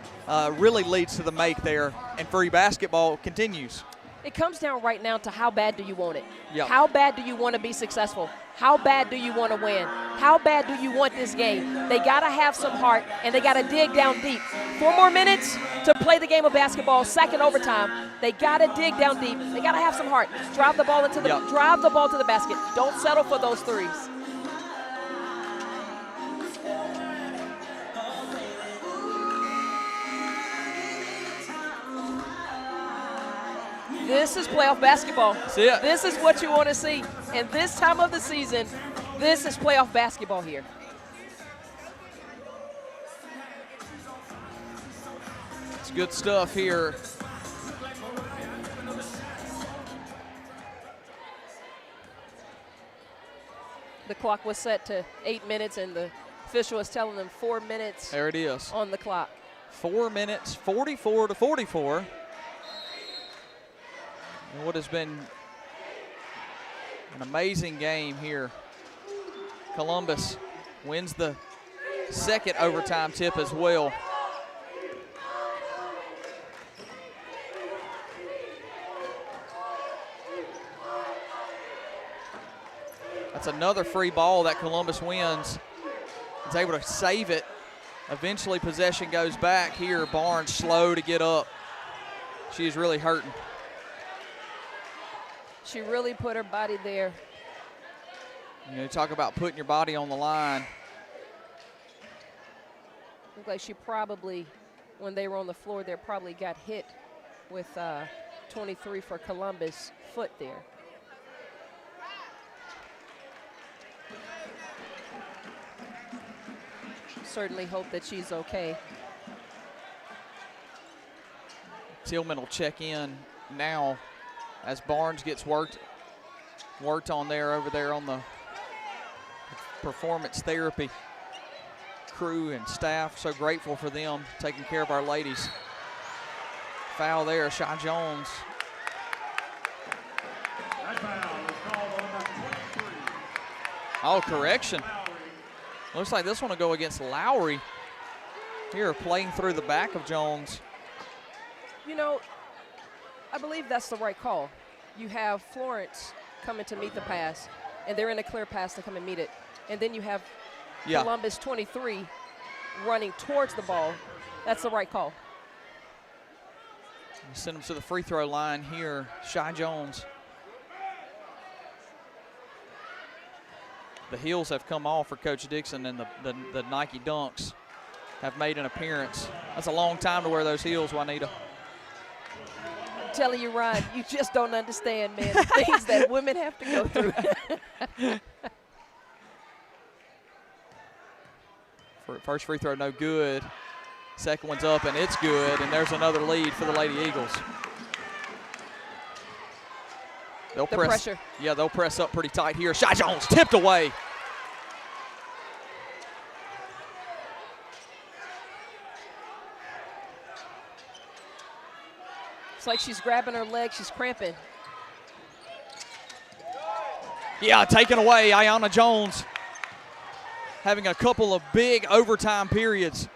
really leads to the make there, and free basketball continues. It comes down right now to how bad do you want it? Yep. How bad do you want to be successful? How bad do you want to win? How bad do you want this game? They got to have some heart, and they got to dig down deep. 4 more minutes to play the game of basketball, second overtime. They got to dig down deep. They got to have some heart. Drive the ball into the drive the ball to the basket. Don't settle for those threes. This is playoff basketball. That's it. This is what you want to see. And this time of the season, this is playoff basketball here. It's good stuff here. The clock was set to 8 minutes, and the official is telling them 4 minutes. There it is. On the clock. 4 minutes, 44-44. And what has been an amazing game here. Columbus wins the second overtime tip as well. That's another free ball that Columbus wins. Is able to save it. Eventually possession goes back here. Barnes slow to get up. She is really hurting. She really put her body there. You know, talk about putting your body on the line. Looked like she probably, when they were on the floor there, probably got hit with 23 for Columbus foot there. Certainly hope that she's okay. Tillman will check in now as Barnes gets worked on there over there on the performance therapy crew and staff. So grateful for them taking care of our ladies. Foul there, Shy Jones. That foul is called on number 23. Oh, correction. Looks like this one will go against Lowry. Here, playing through the back of Jones. You know, I believe that's the right call. You have Florence coming to meet the pass, and they're in a clear pass to come and meet it. And then you have Columbus 23 running towards the ball. That's the right call. Send them to the free throw line here, Shy Jones. The heels have come off for Coach Dixon, and the Nike Dunks have made an appearance. That's a long time to wear those heels, Juanita. I'm telling you, Ryan, you just don't understand, man, the things that women have to go through. First free throw, no good. Second one's up, and it's good, and there's another lead for the Lady Eagles. They'll press. Pressure. Yeah, they'll press up pretty tight here. Shy Jones tipped away. It's like she's grabbing her leg. She's cramping. Yeah, taken away. Ayanna Jones having a couple of big overtime periods.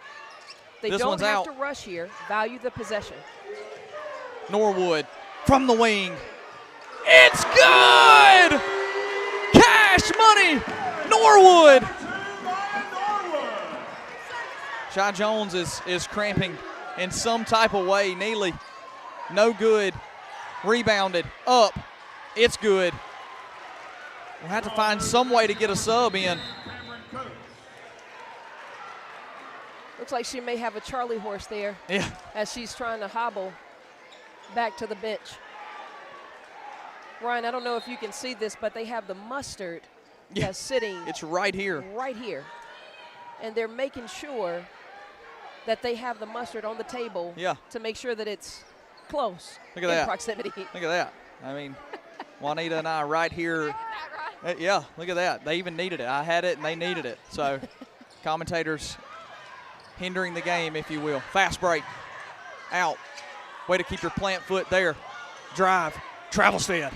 They this don't one's have out. to rush here. Value the possession. Norwood from the wing. It's good! Cash money, Norwood. Shy Jones is cramping in some type of way. Neely, no good. Rebounded, up, it's good. We'll have to find some way to get a sub in. Looks like she may have a Charlie horse there. Yeah. As she's trying to hobble back to the bench. Ryan, I don't know if you can see this, but they have the mustard that's sitting It's right here. right here. And they're making sure that they have the mustard on the table to make sure that it's close Look at in that. proximity. Look at that. I mean, Juanita and I right here. Yeah, look at that. They even needed it. I had it, and they needed it. So commentators hindering the game, if you will. Fast break. Out. Way to keep your plant foot there. Drive. Travelstead.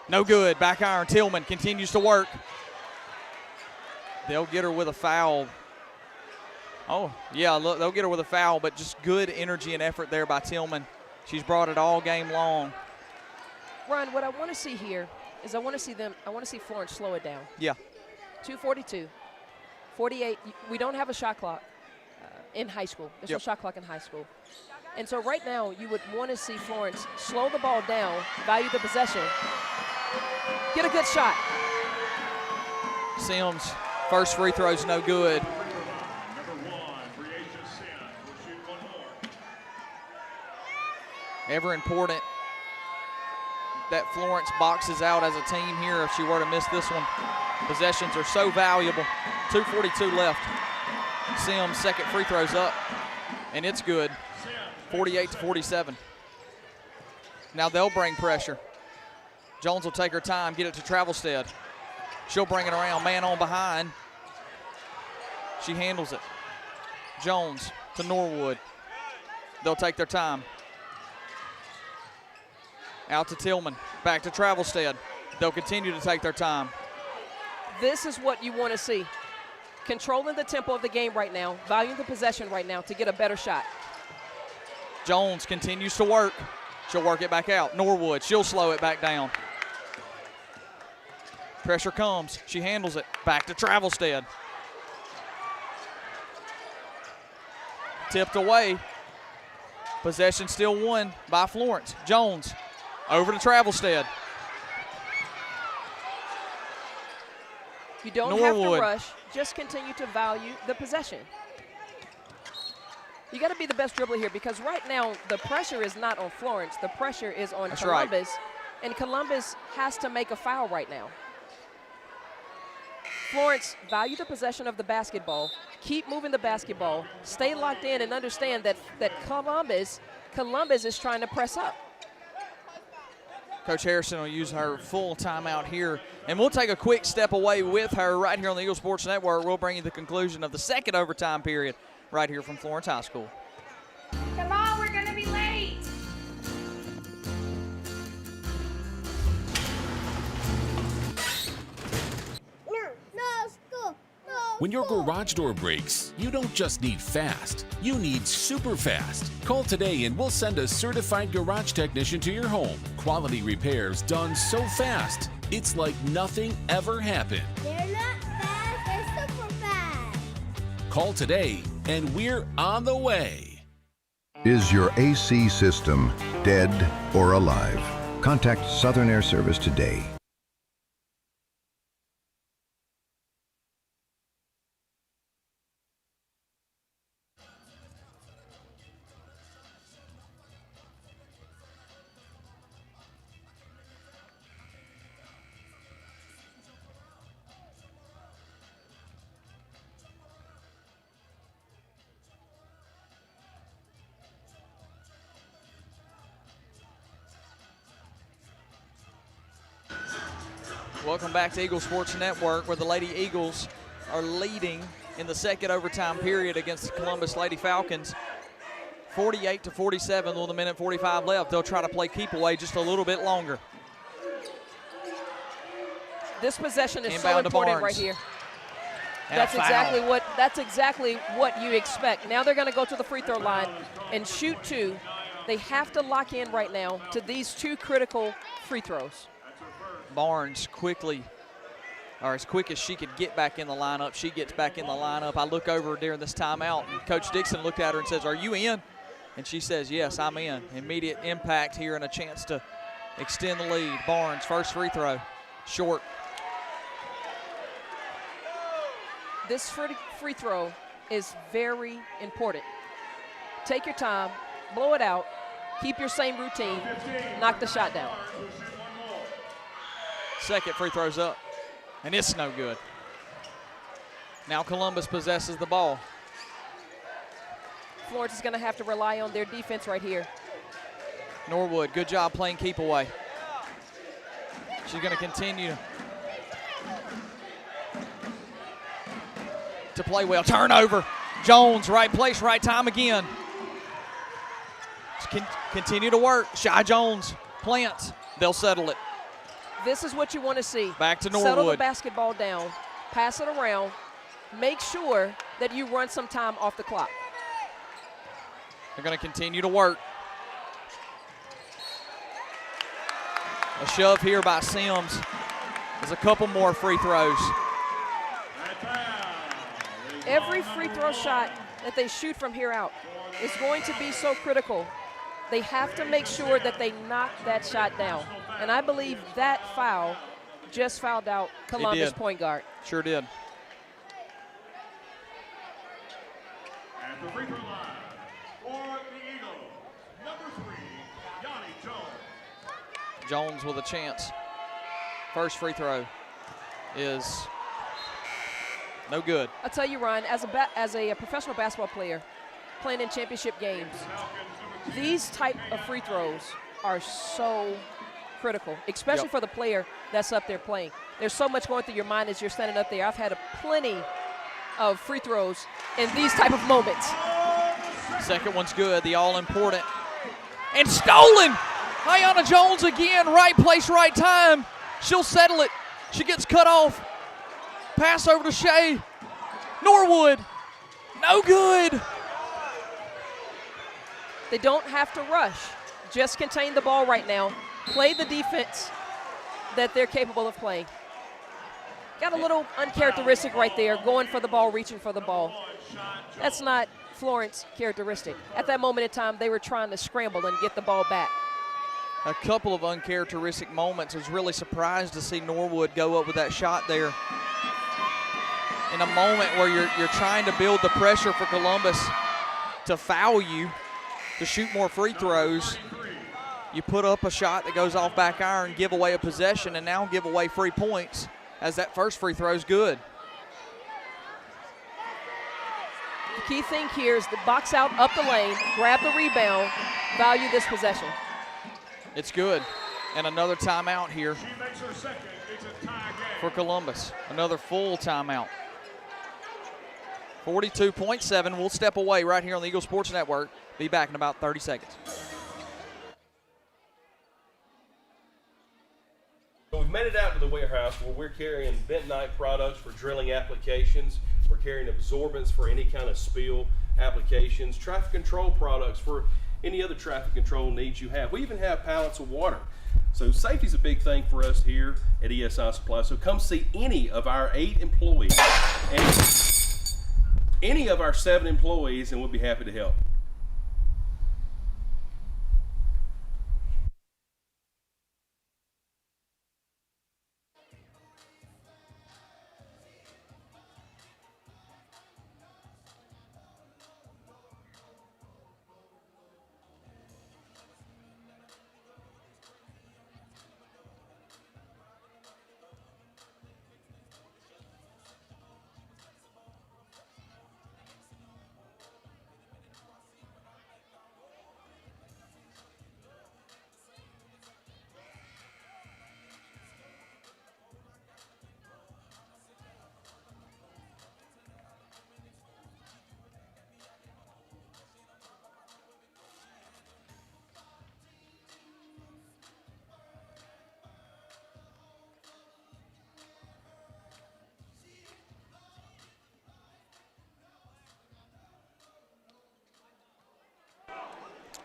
No good. Back iron. Tillman continues to work. They'll get her with a foul. Oh, yeah, look, they'll get her with a foul, but just good energy and effort there by Tillman. She's brought it all game long. Ron, what I want to see here is I want to see Florence slow it down. Yeah. 2:42, 48. We don't have a shot clock in high school. There's no shot clock in high school. And so right now you would want to see Florence slow the ball down, value the possession, get a good shot. Sims, first free throw's no good. Ever important that Florence boxes out as a team here if she were to miss this one. Possessions are so valuable. 2:42 left. Sims' second free throw's up, and it's good. 48-47. Now they'll bring pressure. Jones will take her time, get it to Travelstead. She'll bring it around, man on behind. She handles it. Jones to Norwood. They'll take their time. Out to Tillman, back to Travelstead. They'll continue to take their time. This is what you want to see. Controlling the tempo of the game right now, valuing the possession right now to get a better shot. Jones continues to work. She'll work it back out. Norwood, she'll slow it back down. Pressure comes, she handles it. Back to Travelstead. Tipped away. Possession still won by Florence. Jones over to Travelstead. You don't have to rush, just continue to value the possession. You got to be the best dribbler here because right now the pressure is not on Florence, the pressure is on Columbus, and Columbus has to make a foul right now. Florence, value the possession of the basketball, keep moving the basketball, stay locked in and understand that Columbus is trying to press up. Coach Harrison will use her full timeout here. And we'll take a quick step away with her right here on the Eagle Sports Network. We'll bring you the conclusion of the second overtime period right here from Florence High School. Come on, we're going to be late. When your garage door breaks, you don't just need fast, you need super fast. Call today and we'll send a certified garage technician to your home. Quality repairs done so fast, it's like nothing ever happened. They're not fast, they're super fast. Call today and we're on the way. Is your AC system dead or alive? Contact Southern Air Service today. Welcome back to Eagle Sports Network, where the Lady Eagles are leading in the second overtime period against the Columbus Lady Falcons. 48-47 with 1:45 left. They'll try to play keep away just a little bit longer. This possession is Inbound so important to Barnes. right here. And That's a exactly what you expect. Now they're going to go to the free throw line and shoot two. They have to lock in right now to these two critical free throws. Barnes quickly, or as quick as she could get back in the lineup, she gets back in the lineup. I look over during this timeout, and Coach Dixon looked at her and says, "Are you in?" And she says, "Yes, I'm in." Immediate impact here and a chance to extend the lead. Barnes, first free throw, short. This free throw is very important. Take your time, blow it out, keep your same routine, knock the shot down. Second free throw's up. And it's no good. Now Columbus possesses the ball. Florence is going to have to rely on their defense right here. Norwood, good job playing keep away. She's going to continue to play well. Turnover. Jones, right place, right time again. Continue to work. Shy Jones plants. They'll settle it. This is what you want to see. Back to Norwood. Settle the basketball down. Pass it around. Make sure that you run some time off the clock. They're going to continue to work. A shove here by Sims. There's a couple more free throws. Every free throw shot that they shoot from here out is going to be so critical. They have to make sure that they knock that shot down. And I believe that foul just fouled out Columbus point guard. Sure did. At the free throw line for the Eagles, number 3, Yanni Jones. Jones with a chance. First free throw is no good. I'll tell you, Ryan, as a professional basketball player playing in championship games, these type of free throws are so critical, especially for the player that's up there playing. There's so much going through your mind as you're standing up there. I've had plenty of free throws in these type of moments. Second one's good, the all-important. And stolen! Ayanna Jones again, right place, right time. She'll settle it. She gets cut off. Pass over to Shea. Norwood, no good. They don't have to rush. Just contain the ball right now. Play the defense that they're capable of playing. Got a little uncharacteristic right there, going for the ball, reaching for the ball. That's not Florence characteristic. At that moment in time, they were trying to scramble and get the ball back. A couple of uncharacteristic moments. I was really surprised to see Norwood go up with that shot there. In a moment where you're trying to build the pressure for Columbus to foul you, to shoot more free throws, you put up a shot that goes off back iron, give away a possession, and now give away free points as that first free throw is good. The key thing here is to box out up the lane, grab the rebound, value this possession. It's good. And another timeout here for Columbus. Another full timeout. 42.7. We'll step away right here on the Eagle Sports Network. Be back in about 30 seconds. So we've made it out to the warehouse where we're carrying bentonite products for drilling applications. We're carrying absorbents for any kind of spill applications, traffic control products for any other traffic control needs you have. We even have pallets of water. So safety is a big thing for us here at ESI Supply. So come see any of our 8 employees and any of our 7 employees, and we'll be happy to help.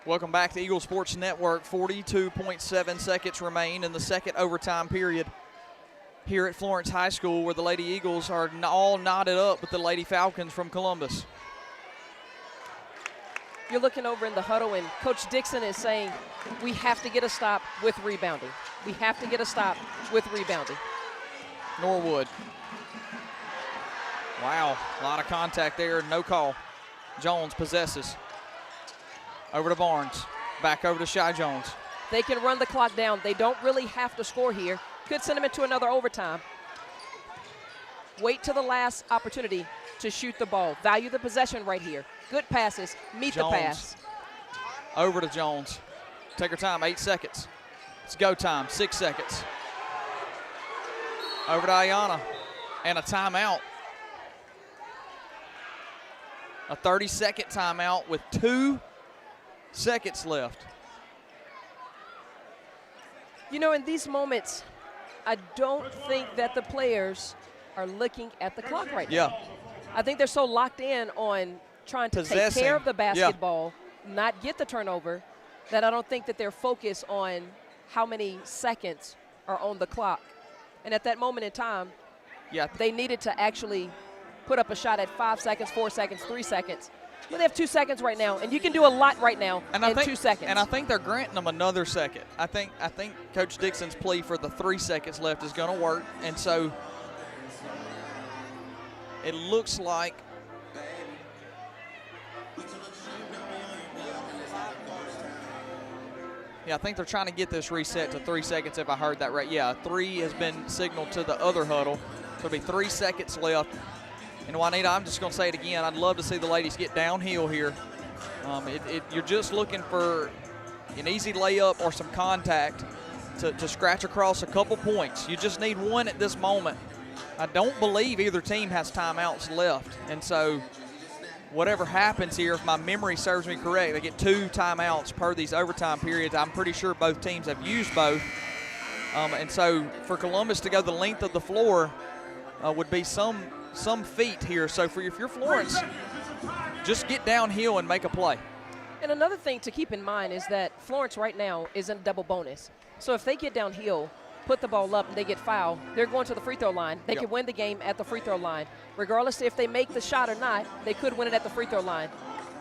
Welcome back to Eagle Sports Network. 42.7 seconds remain in the second overtime period here at Florence High School, where the Lady Eagles are all knotted up with the Lady Falcons from Columbus. You're looking over in the huddle, and Coach Dixon is saying, we have to get a stop with rebounding. We have to get a stop with rebounding. Norwood. Wow, a lot of contact there, no call. Jones possesses. Over to Barnes, back over to Shy Jones. They can run the clock down. They don't really have to score here. Could send them into another overtime. Wait till the last opportunity to shoot the ball. Value the possession right here. Good passes. Meet Jones. the pass. Over to Jones. Take her time, 8 seconds. It's go time, 6 seconds. Over to Ayana. And a timeout. A 30-second timeout with 2 seconds left. You know, in these moments, I don't think that the players are looking at the clock right now. Yeah. I think they're so locked in on trying to take Possessing. care of the Yeah. basketball, not get the turnover, that I don't think that they're focused on how many seconds are on the clock. And at that moment in time, Yeah. they needed to actually put up a shot at 5 seconds, 4 seconds, 3 seconds. But they have 2 seconds right now, and you can do a lot right now in 2 seconds. And I think they're granting them another second. I think Coach Dixon's plea for the 3 seconds left is going to work, and so it looks like I think they're trying to get this reset to 3 seconds if I heard that right. Yeah, 3 has been signaled to the other huddle. So it'll be 3 seconds left. And Juanita, I'm just going to say it again. I'd love to see the ladies get downhill here. You're just looking for an easy layup or some contact to scratch across a couple points. You just need one at this moment. I don't believe either team has timeouts left. And so whatever happens here, if my memory serves me correct, they get 2 timeouts per these overtime periods. I'm pretty sure both teams have used both. And so for Columbus to go the length of the floor would be some feat here. So if you're Florence, just get downhill and make a play. And another thing to keep in mind is that Florence right now is in double bonus. So if they get downhill, put the ball up, and they get fouled, they're going to the free throw line. They can win the game at the free throw line. Regardless if they make the shot or not, they could win it at the free throw line.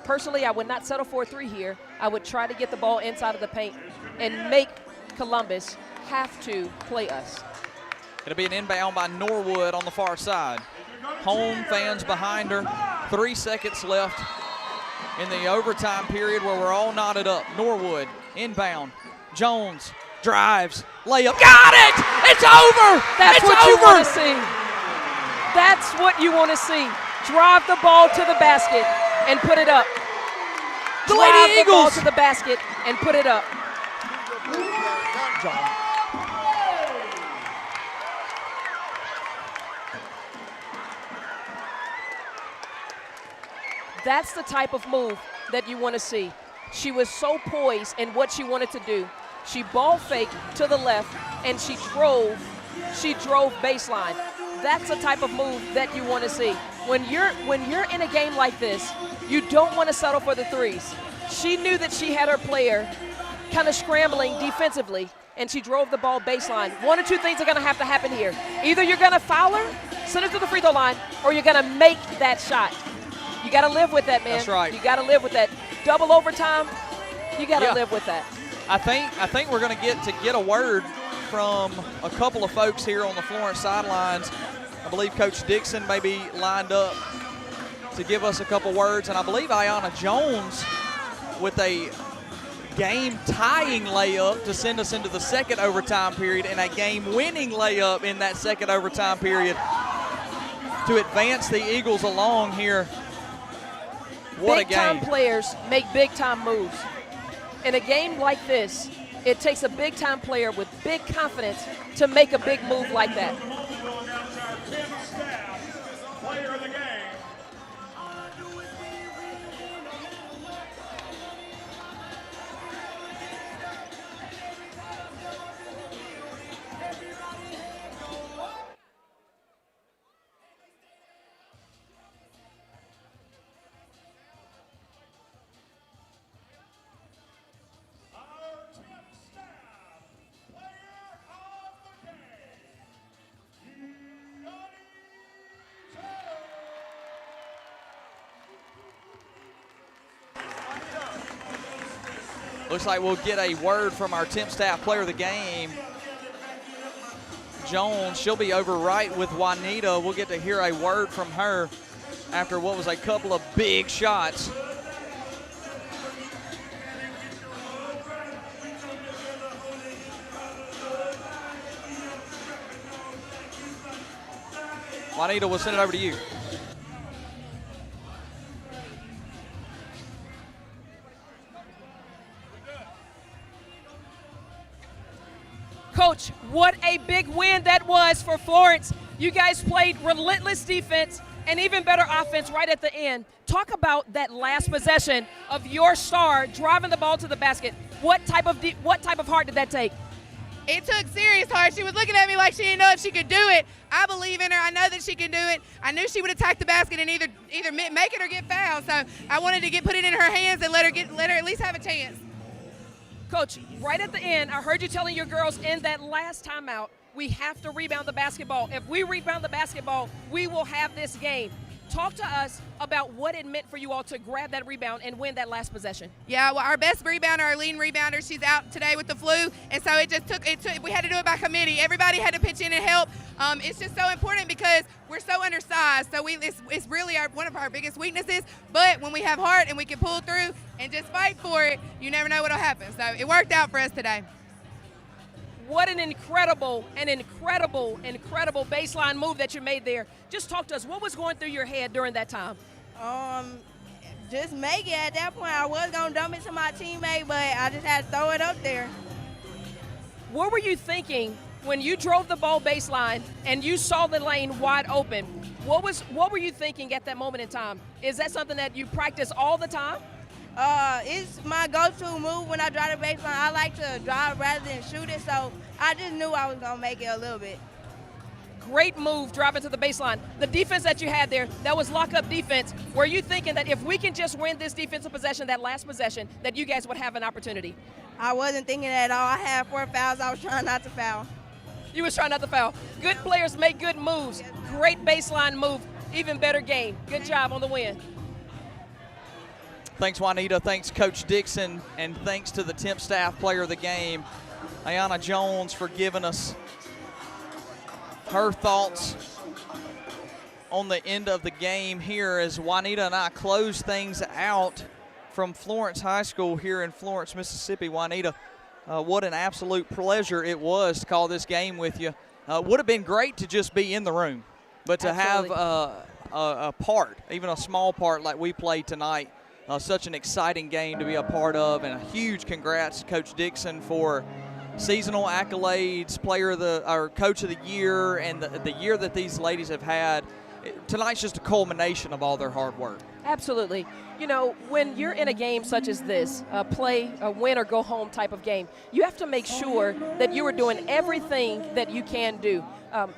Personally, I would not settle for a 3 here. I would try to get the ball inside of the paint and make Columbus have to play us. It'll be an inbound by Norwood on the far side. Home fans behind her. 3 seconds left in the overtime period where we're all knotted up. Norwood inbound. Jones drives, layup. Got it! It's over! That's it's what over! You want to see. That's what you want to see. Drive the ball to the basket and put it up. The Drive Lady the ball Eagles to the basket and put it up. That's the type of move that you want to see. She was so poised in what she wanted to do. She ball faked to the left, and she drove baseline. That's the type of move that you want to see. When you're in a game like this, you don't want to settle for the threes. She knew that she had her player kind of scrambling defensively, and she drove the ball baseline. 1 or 2 things are going to have to happen here. Either you're going to foul her, send her to the free throw line, or you're going to make that shot. You got to live with that, man. That's right. You got to live with that. Double overtime, you got to live with that. I think we're going to get a word from a couple of folks here on the Florence sidelines. I believe Coach Dixon may be lined up to give us a couple words, and I believe Ayana Jones with a game-tying layup to send us into the second overtime period and a game-winning layup in that second overtime period to advance the Eagles along here. What a game. Big-time players make big-time moves. In a game like this, it takes a big-time player with big confidence to make a big move like that. Player of the game. Looks like we'll get a word from our temp staff player of the game, Jones. She'll be over right with Juanita. We'll get to hear a word from her after what was a couple of big shots. Juanita, we'll send it over to you. Coach, what a big win that was for Florence. You guys played relentless defense and even better offense right at the end. Talk about that last possession of your star driving the ball to the basket. What type of heart did that take? It took serious heart. She was looking at me like she didn't know if she could do it. I believe in her. I know that she can do it. I knew she would attack the basket and either make it or get fouled. So I wanted to put it in her hands and let her at least have a chance. Coach, right at the end, I heard you telling your girls in that last timeout, we have to rebound the basketball. If we rebound the basketball, we will have this game. Talk to us about what it meant for you all to grab that rebound and win that last possession. Yeah, well, our best rebounder, our leading rebounder, she's out today with the flu, and so it took. We had to do it by committee. Everybody had to pitch in and help. It's just so important because we're so undersized. So it's really one of our biggest weaknesses. But when we have heart and we can pull through and just fight for it, you never know what'll happen. So it worked out for us today. What an incredible baseline move that you made there. Just talk to us. What was going through your head during that time? Just make it. At that point, I was going to dump it to my teammate, but I just had to throw it up there. What were you thinking when you drove the ball baseline and you saw the lane wide open? What were you thinking at that moment in time? Is that something that you practice all the time? It's my go-to move when I drive the baseline. I like to drive rather than shoot it, so I just knew I was going to make it a little bit. Great move driving to the baseline. The defense that you had there, that was lock-up defense. Were you thinking that if we can just win this defensive possession, that last possession, that you guys would have an opportunity? I wasn't thinking at all. I had 4 fouls. I was trying not to foul. You was trying not to foul. Good players make good moves. Great baseline move. Even better game. Good job on the win. Thanks, Juanita. Thanks, Coach Dixon. And thanks to the temp staff player of the game, Ayana Jones, for giving us her thoughts on the end of the game here as Juanita and I close things out from Florence High School here in Florence, Mississippi. Juanita, what an absolute pleasure it was to call this game with you. Would have been great to just be in the room, but to Absolutely. have a part, even a small part like we played tonight, such an exciting game to be a part of, and a huge congrats to Coach Dixon for seasonal accolades, Coach of the Year, and the year that these ladies have had. Tonight's just a culmination of all their hard work. Absolutely. You know, when you're in a game such as this, a win or go home type of game, you have to make sure that you are doing everything that you can do.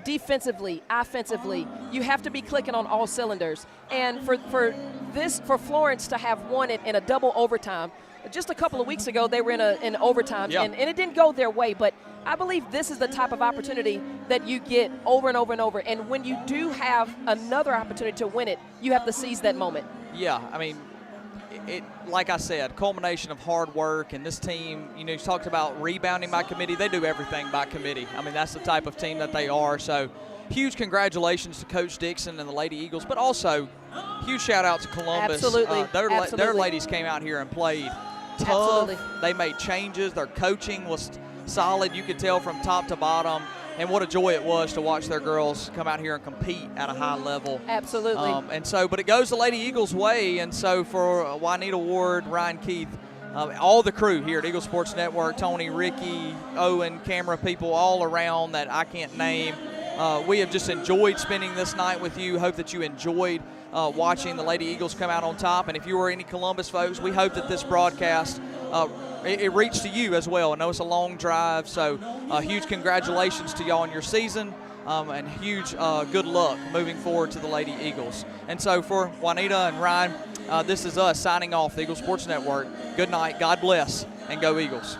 Defensively, offensively, you have to be clicking on all cylinders. And for Florence to have won it in a double overtime, just a couple of weeks ago they were in overtime, yeah. and it didn't go their way, but I believe this is the type of opportunity that you get over and over and over. And when you do have another opportunity to win it, you have to seize that moment. Yeah, I mean, it like I said, culmination of hard work, and this team, you know, you talked about rebounding by committee. They do everything by committee. I mean, that's the type of team that they are. So huge congratulations to Coach Dixon and the Lady Eagles, but also huge shout out to Columbus. Absolutely. Their ladies came out here and played tough. Absolutely. They made changes. Their coaching was solid. You could tell from top to bottom. And what a joy it was to watch their girls come out here and compete at a high level. Absolutely. But it goes the Lady Eagles' way. And so for Juanita Ward, Ryan Keith, all the crew here at Eagle Sports Network, Tony, Ricky, Owen, camera people all around that I can't name, we have just enjoyed spending this night with you. Hope that you enjoyed watching the Lady Eagles come out on top. And if you were any Columbus folks, we hope that this broadcast it reached to you as well. I know it's a long drive, so huge congratulations to y'all on your season, and huge good luck moving forward to the Lady Eagles. And so for Juanita and Ryan, this is us signing off the Eagle Sports Network. Good night, God bless, and go Eagles.